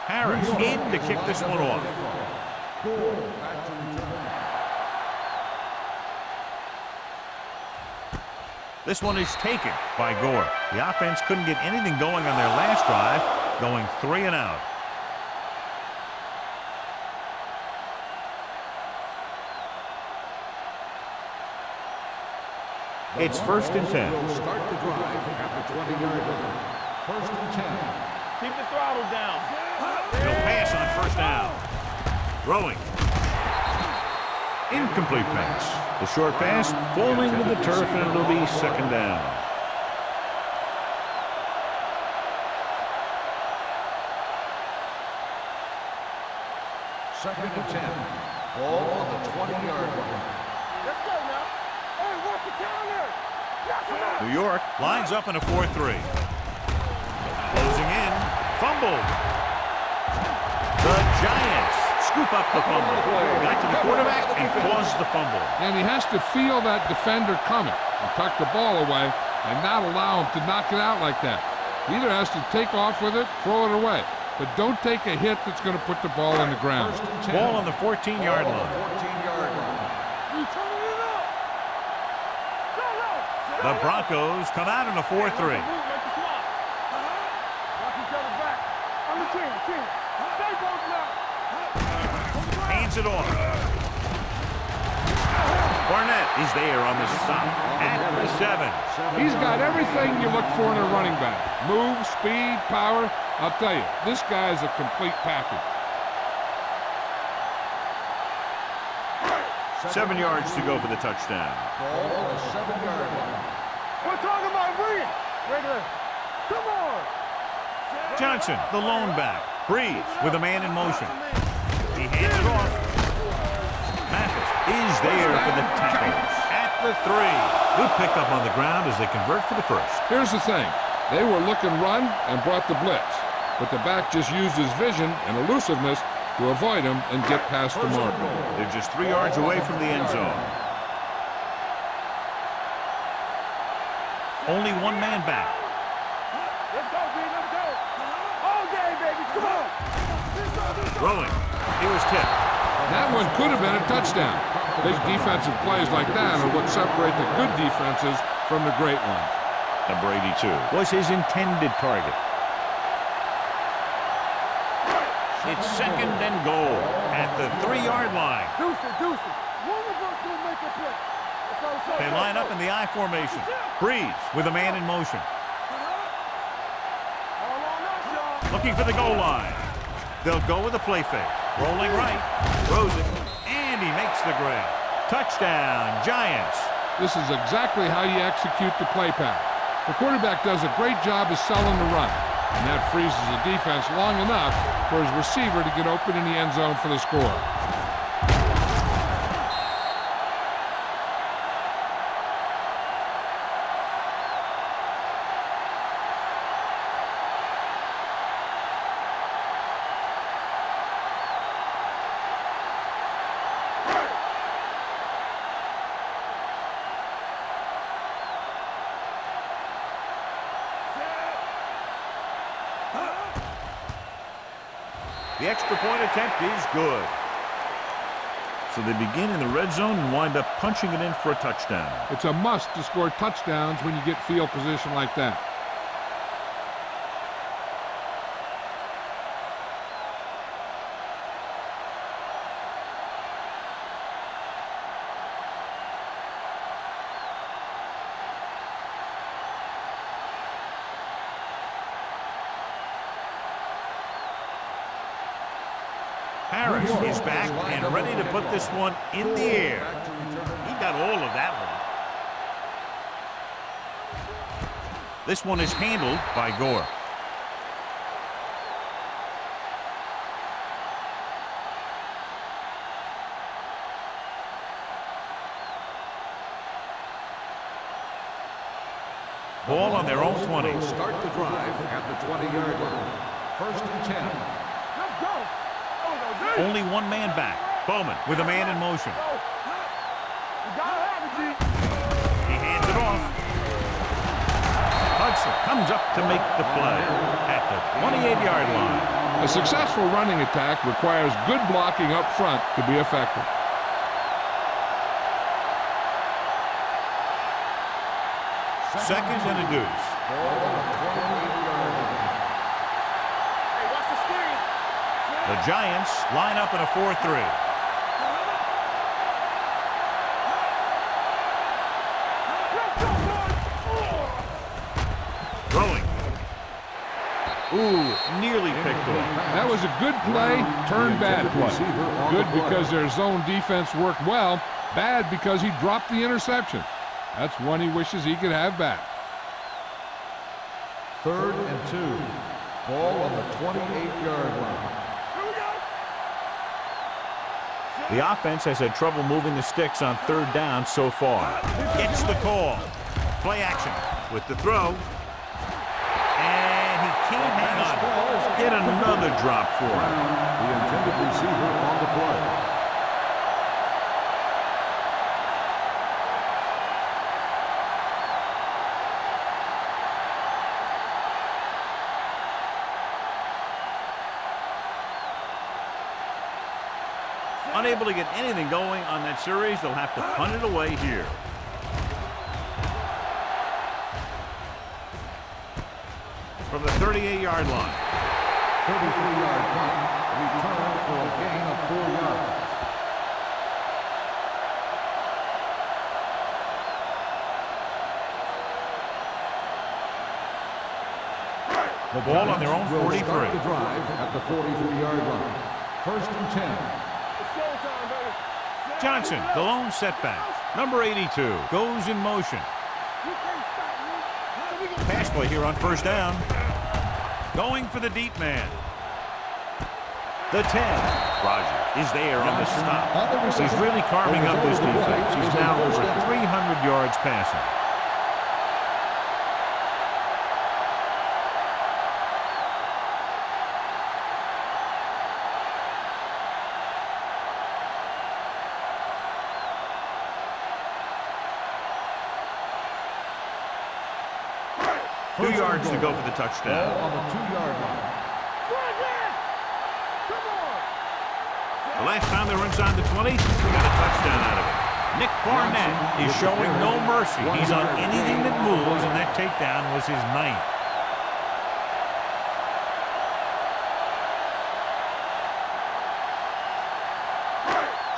Harris in to kick this one off. This one is taken by Gore. The offense couldn't get anything going on their last drive, going 3 and out. It's 1st and 10. Start the drive at the 20-yard line. 1st and 10. Keep the throttle down. He'll pass on 1st down. Throwing. Incomplete pass. The short pass falling to the turf, and it'll be 2nd down. Second and 10. Ball on the 20-yard line. Let's go now. Hey, work the counter. Knock him out. New York lines up in a 4-3. Closing in. Fumbled. The Giants scoop up the fumble. Got to the quarterback and caused the fumble. And he has to feel that defender coming and tuck the ball away and not allow him to knock it out like that. He either has to take off with it, throw it away. But don't take a hit that's going to put the ball in the ground. Ball on the 14-yard line. 14-yard line. You turning it up. Go low. The Broncos come out in a 4-3. Watch each other back. On the 10. Stay both now. Hands it off. Barnett is there on the stop at the 7. He's got everything you look for in a running back. Move, speed, power. I'll tell you, this guy's a complete package. 7 yards to go for the touchdown. Ball on the 7-yard line. We're talking about Breeze. Regular. Come on. Johnson, the lone back. Breeze with a man in motion. He hands it off. Mathis is there for the tackle at the 3. Good pickup on the ground as they convert for the 1st. Here's the thing. They were looking run and brought the blitz. But the back just used his vision and elusiveness to avoid him and get past the mark. They're just 3 yards away from the end zone. Only one man back. Let's go, B. Let's go. All day, baby. Come on. Throwing. He was tipped. That one could have been a touchdown. Big defensive plays like that are what separate the good defenses from the great ones. Number 82 was his intended target. It's 2nd and goal at the 3-yard line. Deuce it. One of us will make a play. Let's go. They line up in the I formation. Breeze with a man in motion. All on us, y'all. Looking for the goal line. They'll go with a play fake. Rolling right. Throws it. And he makes the grab. Touchdown, Giants. This is exactly how you execute the play pattern. The quarterback does a great job of selling the run. And that freezes the defense long enough for his receiver to get open in the end zone for the score. The extra point attempt is good. So they begin in the red zone and wind up punching it in for a touchdown. It's a must to score touchdowns when you get field position like that. Harris is back and ready to put this one in the air. He got all of that This one is handled by Gore. Ball on their own 20. Will start the drive at the 20-yard line. First and 10. Let's go. Oh, no, Only one man back. Bowman with a man in motion. You gotta have it, G. He hands it off. Hudson comes up to make the play at the 28-yard line. A successful running attack requires good blocking up front to be effective. Second and a deuce. Hey, watch the screen. The Giants line up in a 4-3. Throwing. Ooh, nearly picked off. That was a good play, turned bad play. Good because their zone defense worked well, bad because he dropped the interception. That's one he wishes he could have back. Third and 2. Ball on the 28-yard line. The offense has had trouble moving the sticks on third down so far. Gets the call. Play action with the throw. And he can't hang on. Get another drop for him. The intended receiver on the play. Unable to get anything going on that series, they'll have to punt it away here. From the 38-yard line. 33-yard punt, return for a gain of 4 yards. The ball on their own 43. Will start the drive at the 43-yard line. First and 10. Johnson, the lone setback. Number 82 goes in motion. Pass play here on first down. Going for the deep man. The 10. Roger is there on the stop. He's really carving up this defense. He's now over 300 yards passing. Two yards to go for the touchdown. Ball on the 2-yard line. The last time they were inside the 20, they got a touchdown out of it. Nick Barnett is showing no mercy. He's on anything that moves, and that takedown was his 9th.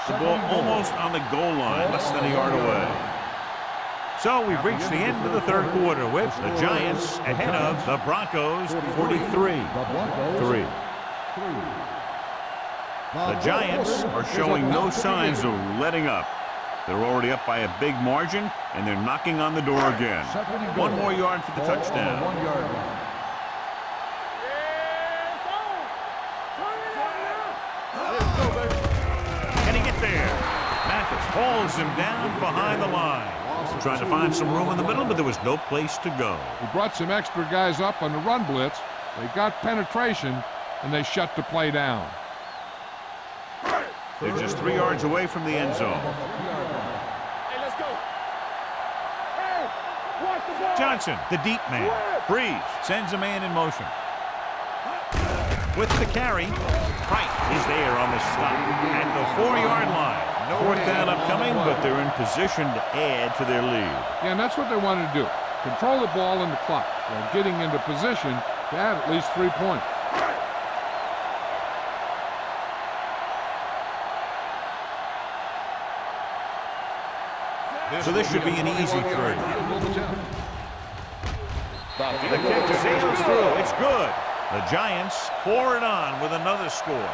The ball almost on the goal line, less than a yard away. So we've reached the end of the third quarter with the Giants ahead of the Broncos 43-3. The Giants are showing no signs of letting up. They're already up by a big margin, and they're knocking on the door again. 1 more yard for the touchdown. 1 yard line. Can he get there? Mathis hauls him down behind the line. Trying to find some room in the middle, but there was no place to go. He brought some extra guys up on the run blitz. They got penetration, and they shut the play down. They're just 3 yards away from the end zone. Hey, let's go. Hey, watch the ball. Johnson, the deep man. Breeze sends a man in motion. With the carry, Price is there on the stop at the 4-yard line. Fourth down upcoming, but they're in position to add to their lead. Yeah, and that's what they wanted to do. Control the ball in the clock while getting into position to add at least 3 points. So this should be an easy 3. The kick sails through. It's good. The Giants pour it on with another score.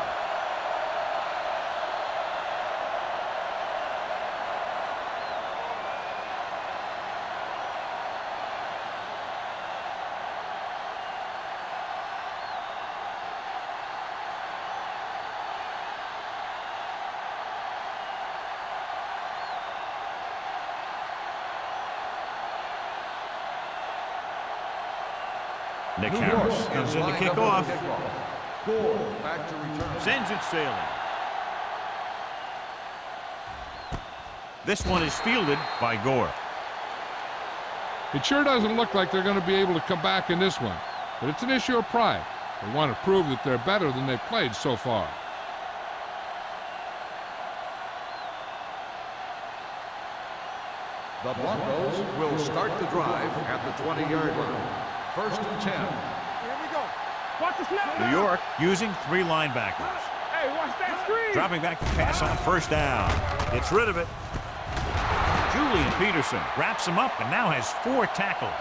Nick Harris comes in to kick off. Gore back to return. Sends it sailing. This one is fielded by Gore. It sure doesn't look like they're going to be able to come back in this one, but it's an issue of pride. They want to prove that they're better than they've played so far. The Broncos will start the drive at the 20-yard line. 1st and 10. Here we go. Watch the snap. New York using 3 linebackers. Hey, watch that screen. Dropping back to pass on 1st down. Gets rid of it. Julian Peterson wraps him up and now has 4 tackles.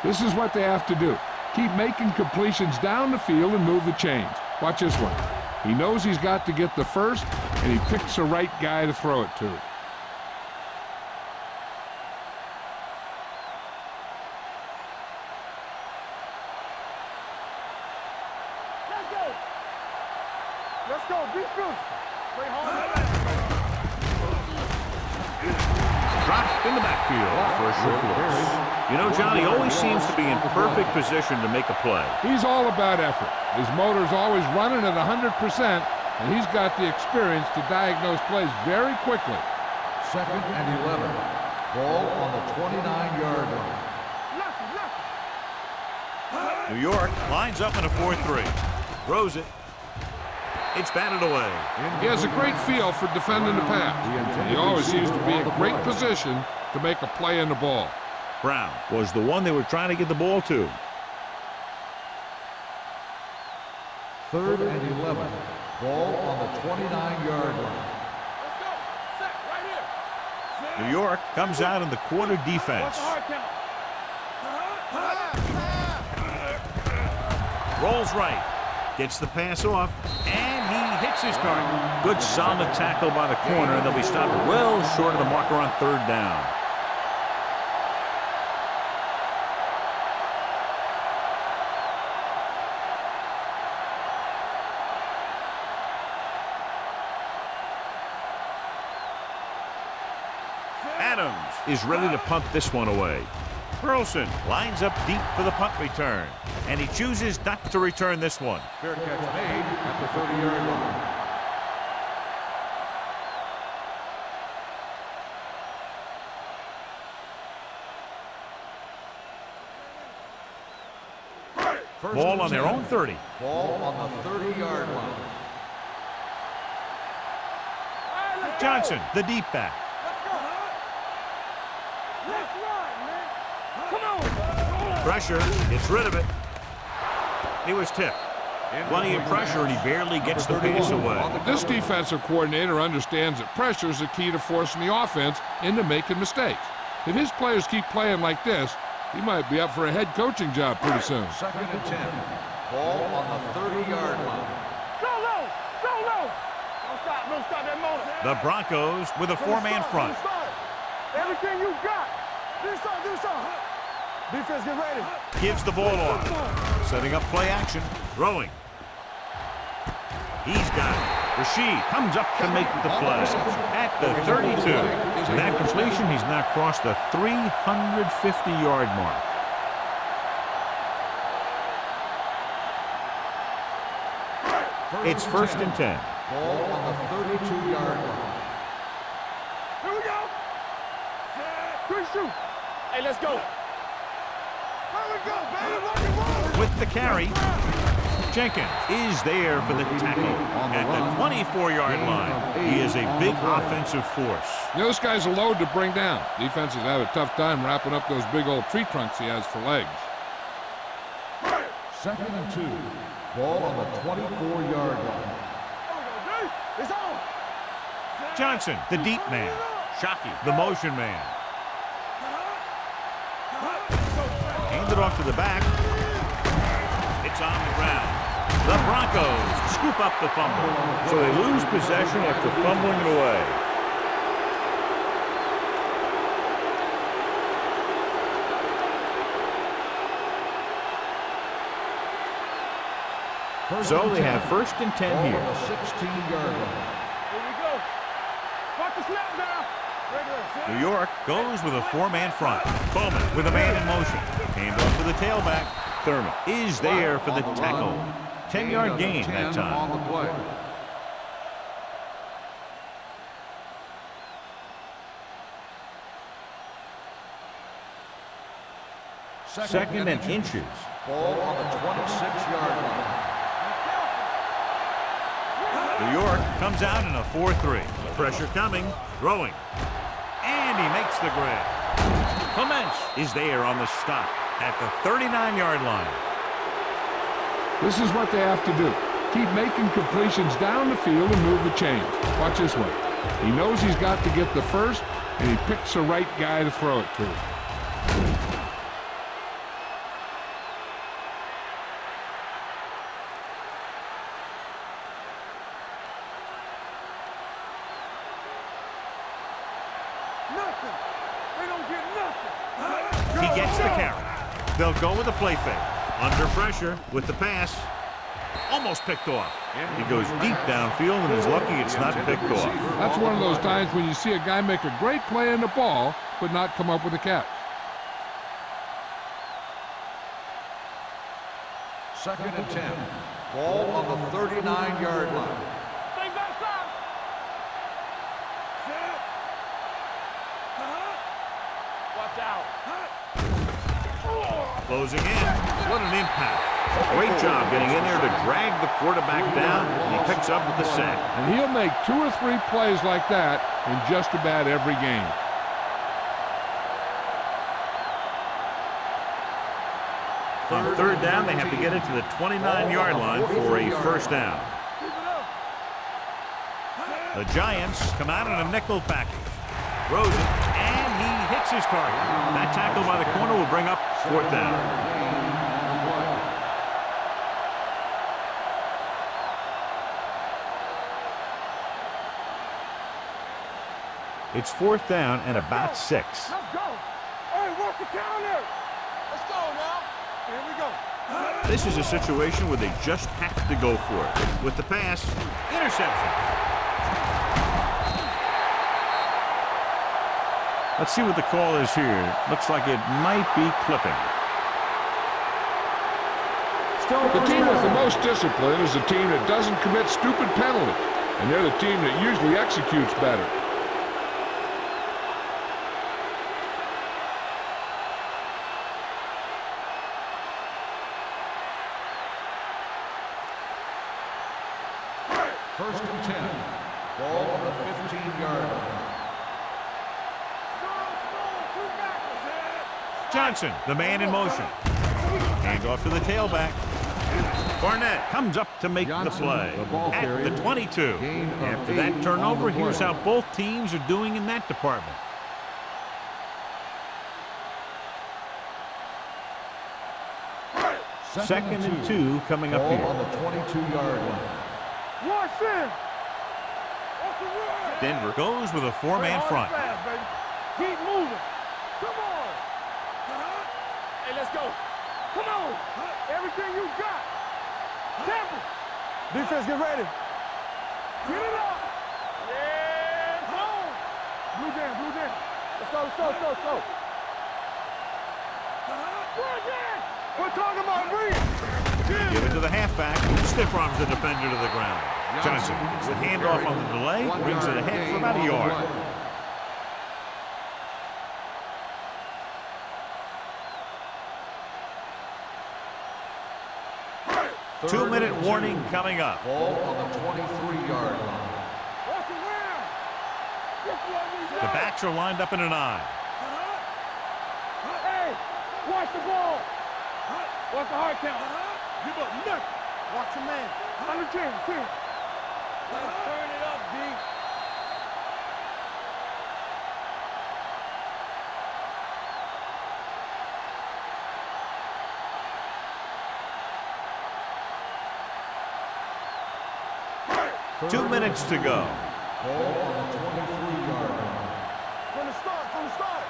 This is what they have to do. Keep making completions down the field and move the chains. Watch this one. He knows he's got to get the first, and he picks the right guy to throw it to. Let's go. Be physical. Play hard. Dropped in the backfield for a short loss. You know, Johnny always seems to be in perfect position to make a play. He's all about effort. His motor's always running at 100%, and he's got the experience to diagnose plays very quickly. 2nd and 11. Ball on the 29-yard line. New York lines up in a 4-3. Throws it. It's batted away. He has a great feel for defending the pass. He always seems to be in great position to make a play in the ball. Brown was the one they were trying to get the ball to. 3rd and 11. Ball on the 29-yard line. Let's go. Set right here. New York comes out in the quarter defense. What's the hard count? Rolls right. Gets the pass off, and he hits his target. Good solid tackle by the corner, and they'll be stopped well short of the marker on 3rd down. Adams is ready to punt this one away. Burleson lines up deep for the punt return, and he chooses not to return this one. Fair catch made at the 30-yard line. Ball on their own 30. Ball on the 30-yard line. Johnson, the deep back. Let's run, man. Come on. Pressure, gets rid of it. He was tipped. Plenty of pressure, and he barely gets the pass away. This defensive coordinator understands that pressure is the key to forcing the offense into making mistakes. If his players keep playing like this, he might be up for a head coaching job pretty soon. 2nd and 10. Ball on the 30-yard line. Go low. Go low. Don't stop that motor. The Broncos with a 4-man front. Everything you got. Do something. Defense, get ready. Gives the ball off. Setting up play action. Throwing. He's got it. Rashid comes up to make the play at the 32. So that completion, he's now crossed the 350-yard mark. It's 1st and 10. Ball on the 32-yard line. Here we go. Quick shoot. Hey, let's go. Here we go, baby. Rock and roll. With the carry, Jenkins is there for the tackle at the 24-yard line. He is a big offensive force. You know, this guy's a load to bring down. Defenses have a tough time wrapping up those big old tree trunks he has for legs. 2nd and 2. Ball on the 24-yard line. It's on. Johnson, the deep man. Shockey, the motion man. Hand it off to the back. It's on the ground. The Broncos scoop up the fumble. So they lose possession after fumbling it away. So they have 1st and 10 Ball here. on the 16-yard line. Here we go. Watch the snap now. New York goes with a four-man front. Bowman with a man in motion. Handoff to the tailback. Thurman is there for the tackle. 10-yard gain that time. On the play. Second and inches. Ball on the 26-yard line. New York comes out in a 4-3. Pressure coming, throwing. And he makes the grab. Clements is there on the stop at the 39-yard line. This is what they have to do. Keep making completions down the field and move the chains. Watch this one. He knows he's got to get the first, and he picks the right guy to throw it to. He gets the carry. They'll go with a play fake. Under pressure with the pass. Almost picked off. He goes deep downfield and is lucky it's not picked off. That's one of those times when you see a guy make a great play on the ball, but not come up with a catch. Second and 10. Ball on the 39-yard line. Watch out. Closing in. What an impact. Great job getting in there to drag the quarterback down, and he picks up with the sack. And he'll make 2 or 3 plays like that in just about every game. On third down, they have to get it to the 29-yard line for a first down. The Giants come out in a nickel package. Throws it, and he hits his target. That tackle by the corner will bring up fourth down. It's fourth down and about 6. Let's go. Hey, work the counter. Let's go now. Here we go. This is a situation where they just have to go for it. With the pass, interception. Let's see what the call is here. Looks like it might be clipping. The team with the most discipline is the team that doesn't commit stupid penalties, and they're the team that usually executes better. First and 10. Ball on the 15-yard line. Johnson, the man in motion. Hand off to the tailback. Barnett comes up to make the play at the 22. After that turnover, here's how both teams are doing in that department. Second and 2 coming up Ball here. on the 22-yard line. Watch in. Denver goes with a four-man front. Keep moving. Come on. Hey, let's go. Come on. Everything you got. Temple. Defense, get ready. Get it up. Yeah, home. Blue down, blue down. Let's go, let's go, let's go, let's go. We're talking about breathe. Give it to the halfback. Stiff arms the defender to the ground. Johnson gets the handoff on the delay, brings it ahead for about a yard. 2-minute warning coming up. Ball on the 23-yard line. The backs are lined up in an I. Hey, watch the ball. Watch the hard count. Give up nothing. Watch your man. Under 10, 10. Let's turn it up, D. Two minutes to go. Ball on the 23-yard line. From the start, from the start.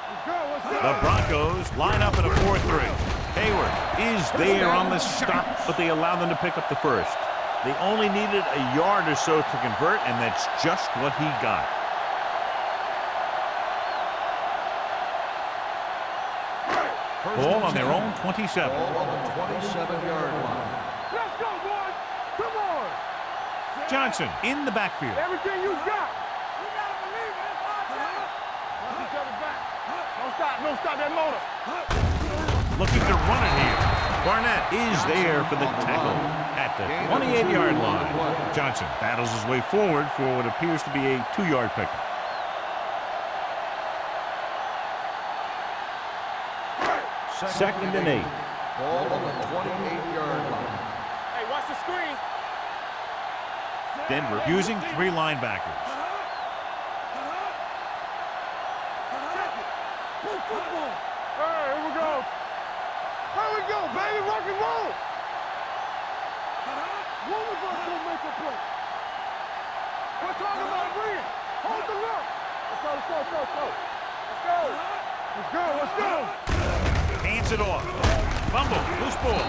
Let's go, let's go. The Broncos line up in a 4-3. Hayward is there on the stop, but they allow them to pick up the first. They only needed a yard or so to convert, and that's just what he got. Ball on their own 27. Ball on the 27-yard line. Let's go, boys. Come on. Johnson in the backfield. Everything you got. You gotta believe it. It's our time. Watch each other back. Don't stop that motor. Looking to run it here. Barnett is there for the tackle at the 28-yard line. Johnson battles his way forward for what appears to be a 2-yard pickup. Second and 8. Ball on the 28-yard line. Hey, watch the screen. Denver using 3 linebackers. Hey, here we go. Here we go, baby. Rock and roll. One of us will make a play. We're talking about bringing. Hold the look. Let's go, let's go, let's go, let's go. Let's go. Let's go, let's go. Hands it off. Fumble. Loose ball.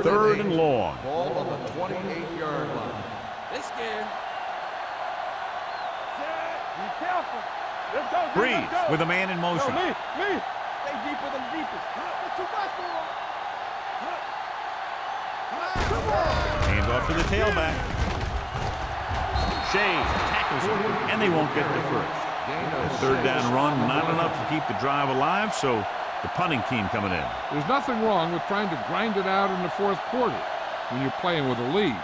Third and long. Ball on the 28-yard line. They scared. Be careful. Let's go. Breeze with a man in motion. Me. Stay deeper than deepest. It's too much for him. Come on. Hand off to the tailback. Shea tackles him, and they won't get the first. The third down run, not enough to keep the drive alive, so the punting team coming in. There's nothing wrong with trying to grind it out in the fourth quarter when you're playing with a lead.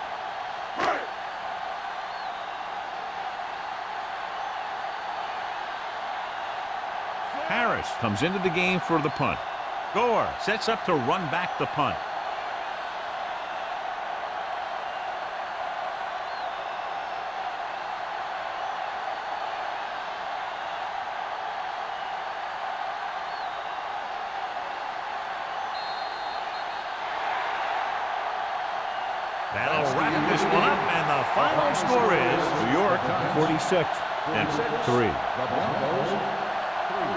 Harris comes into the game for the punt. Gore sets up to run back the punt. That'll wrap this one up, and the final score is New York 46 and 3. The Broncos, 3.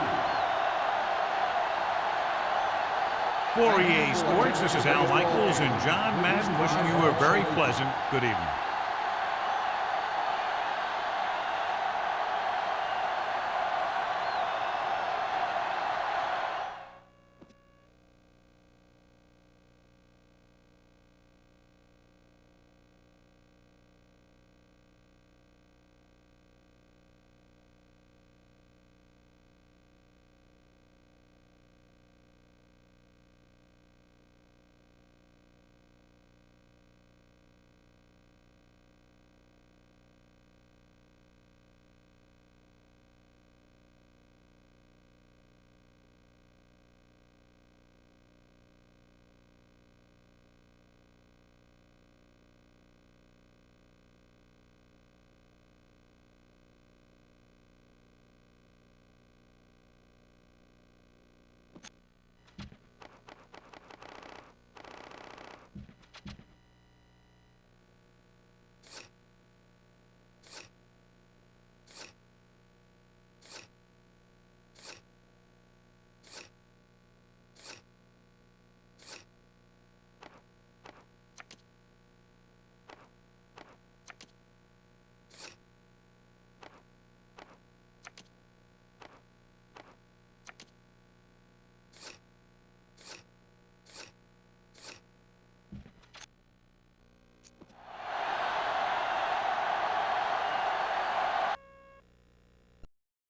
For EA Sports, this is Al Michaels and John Madden wishing you a very pleasant good evening.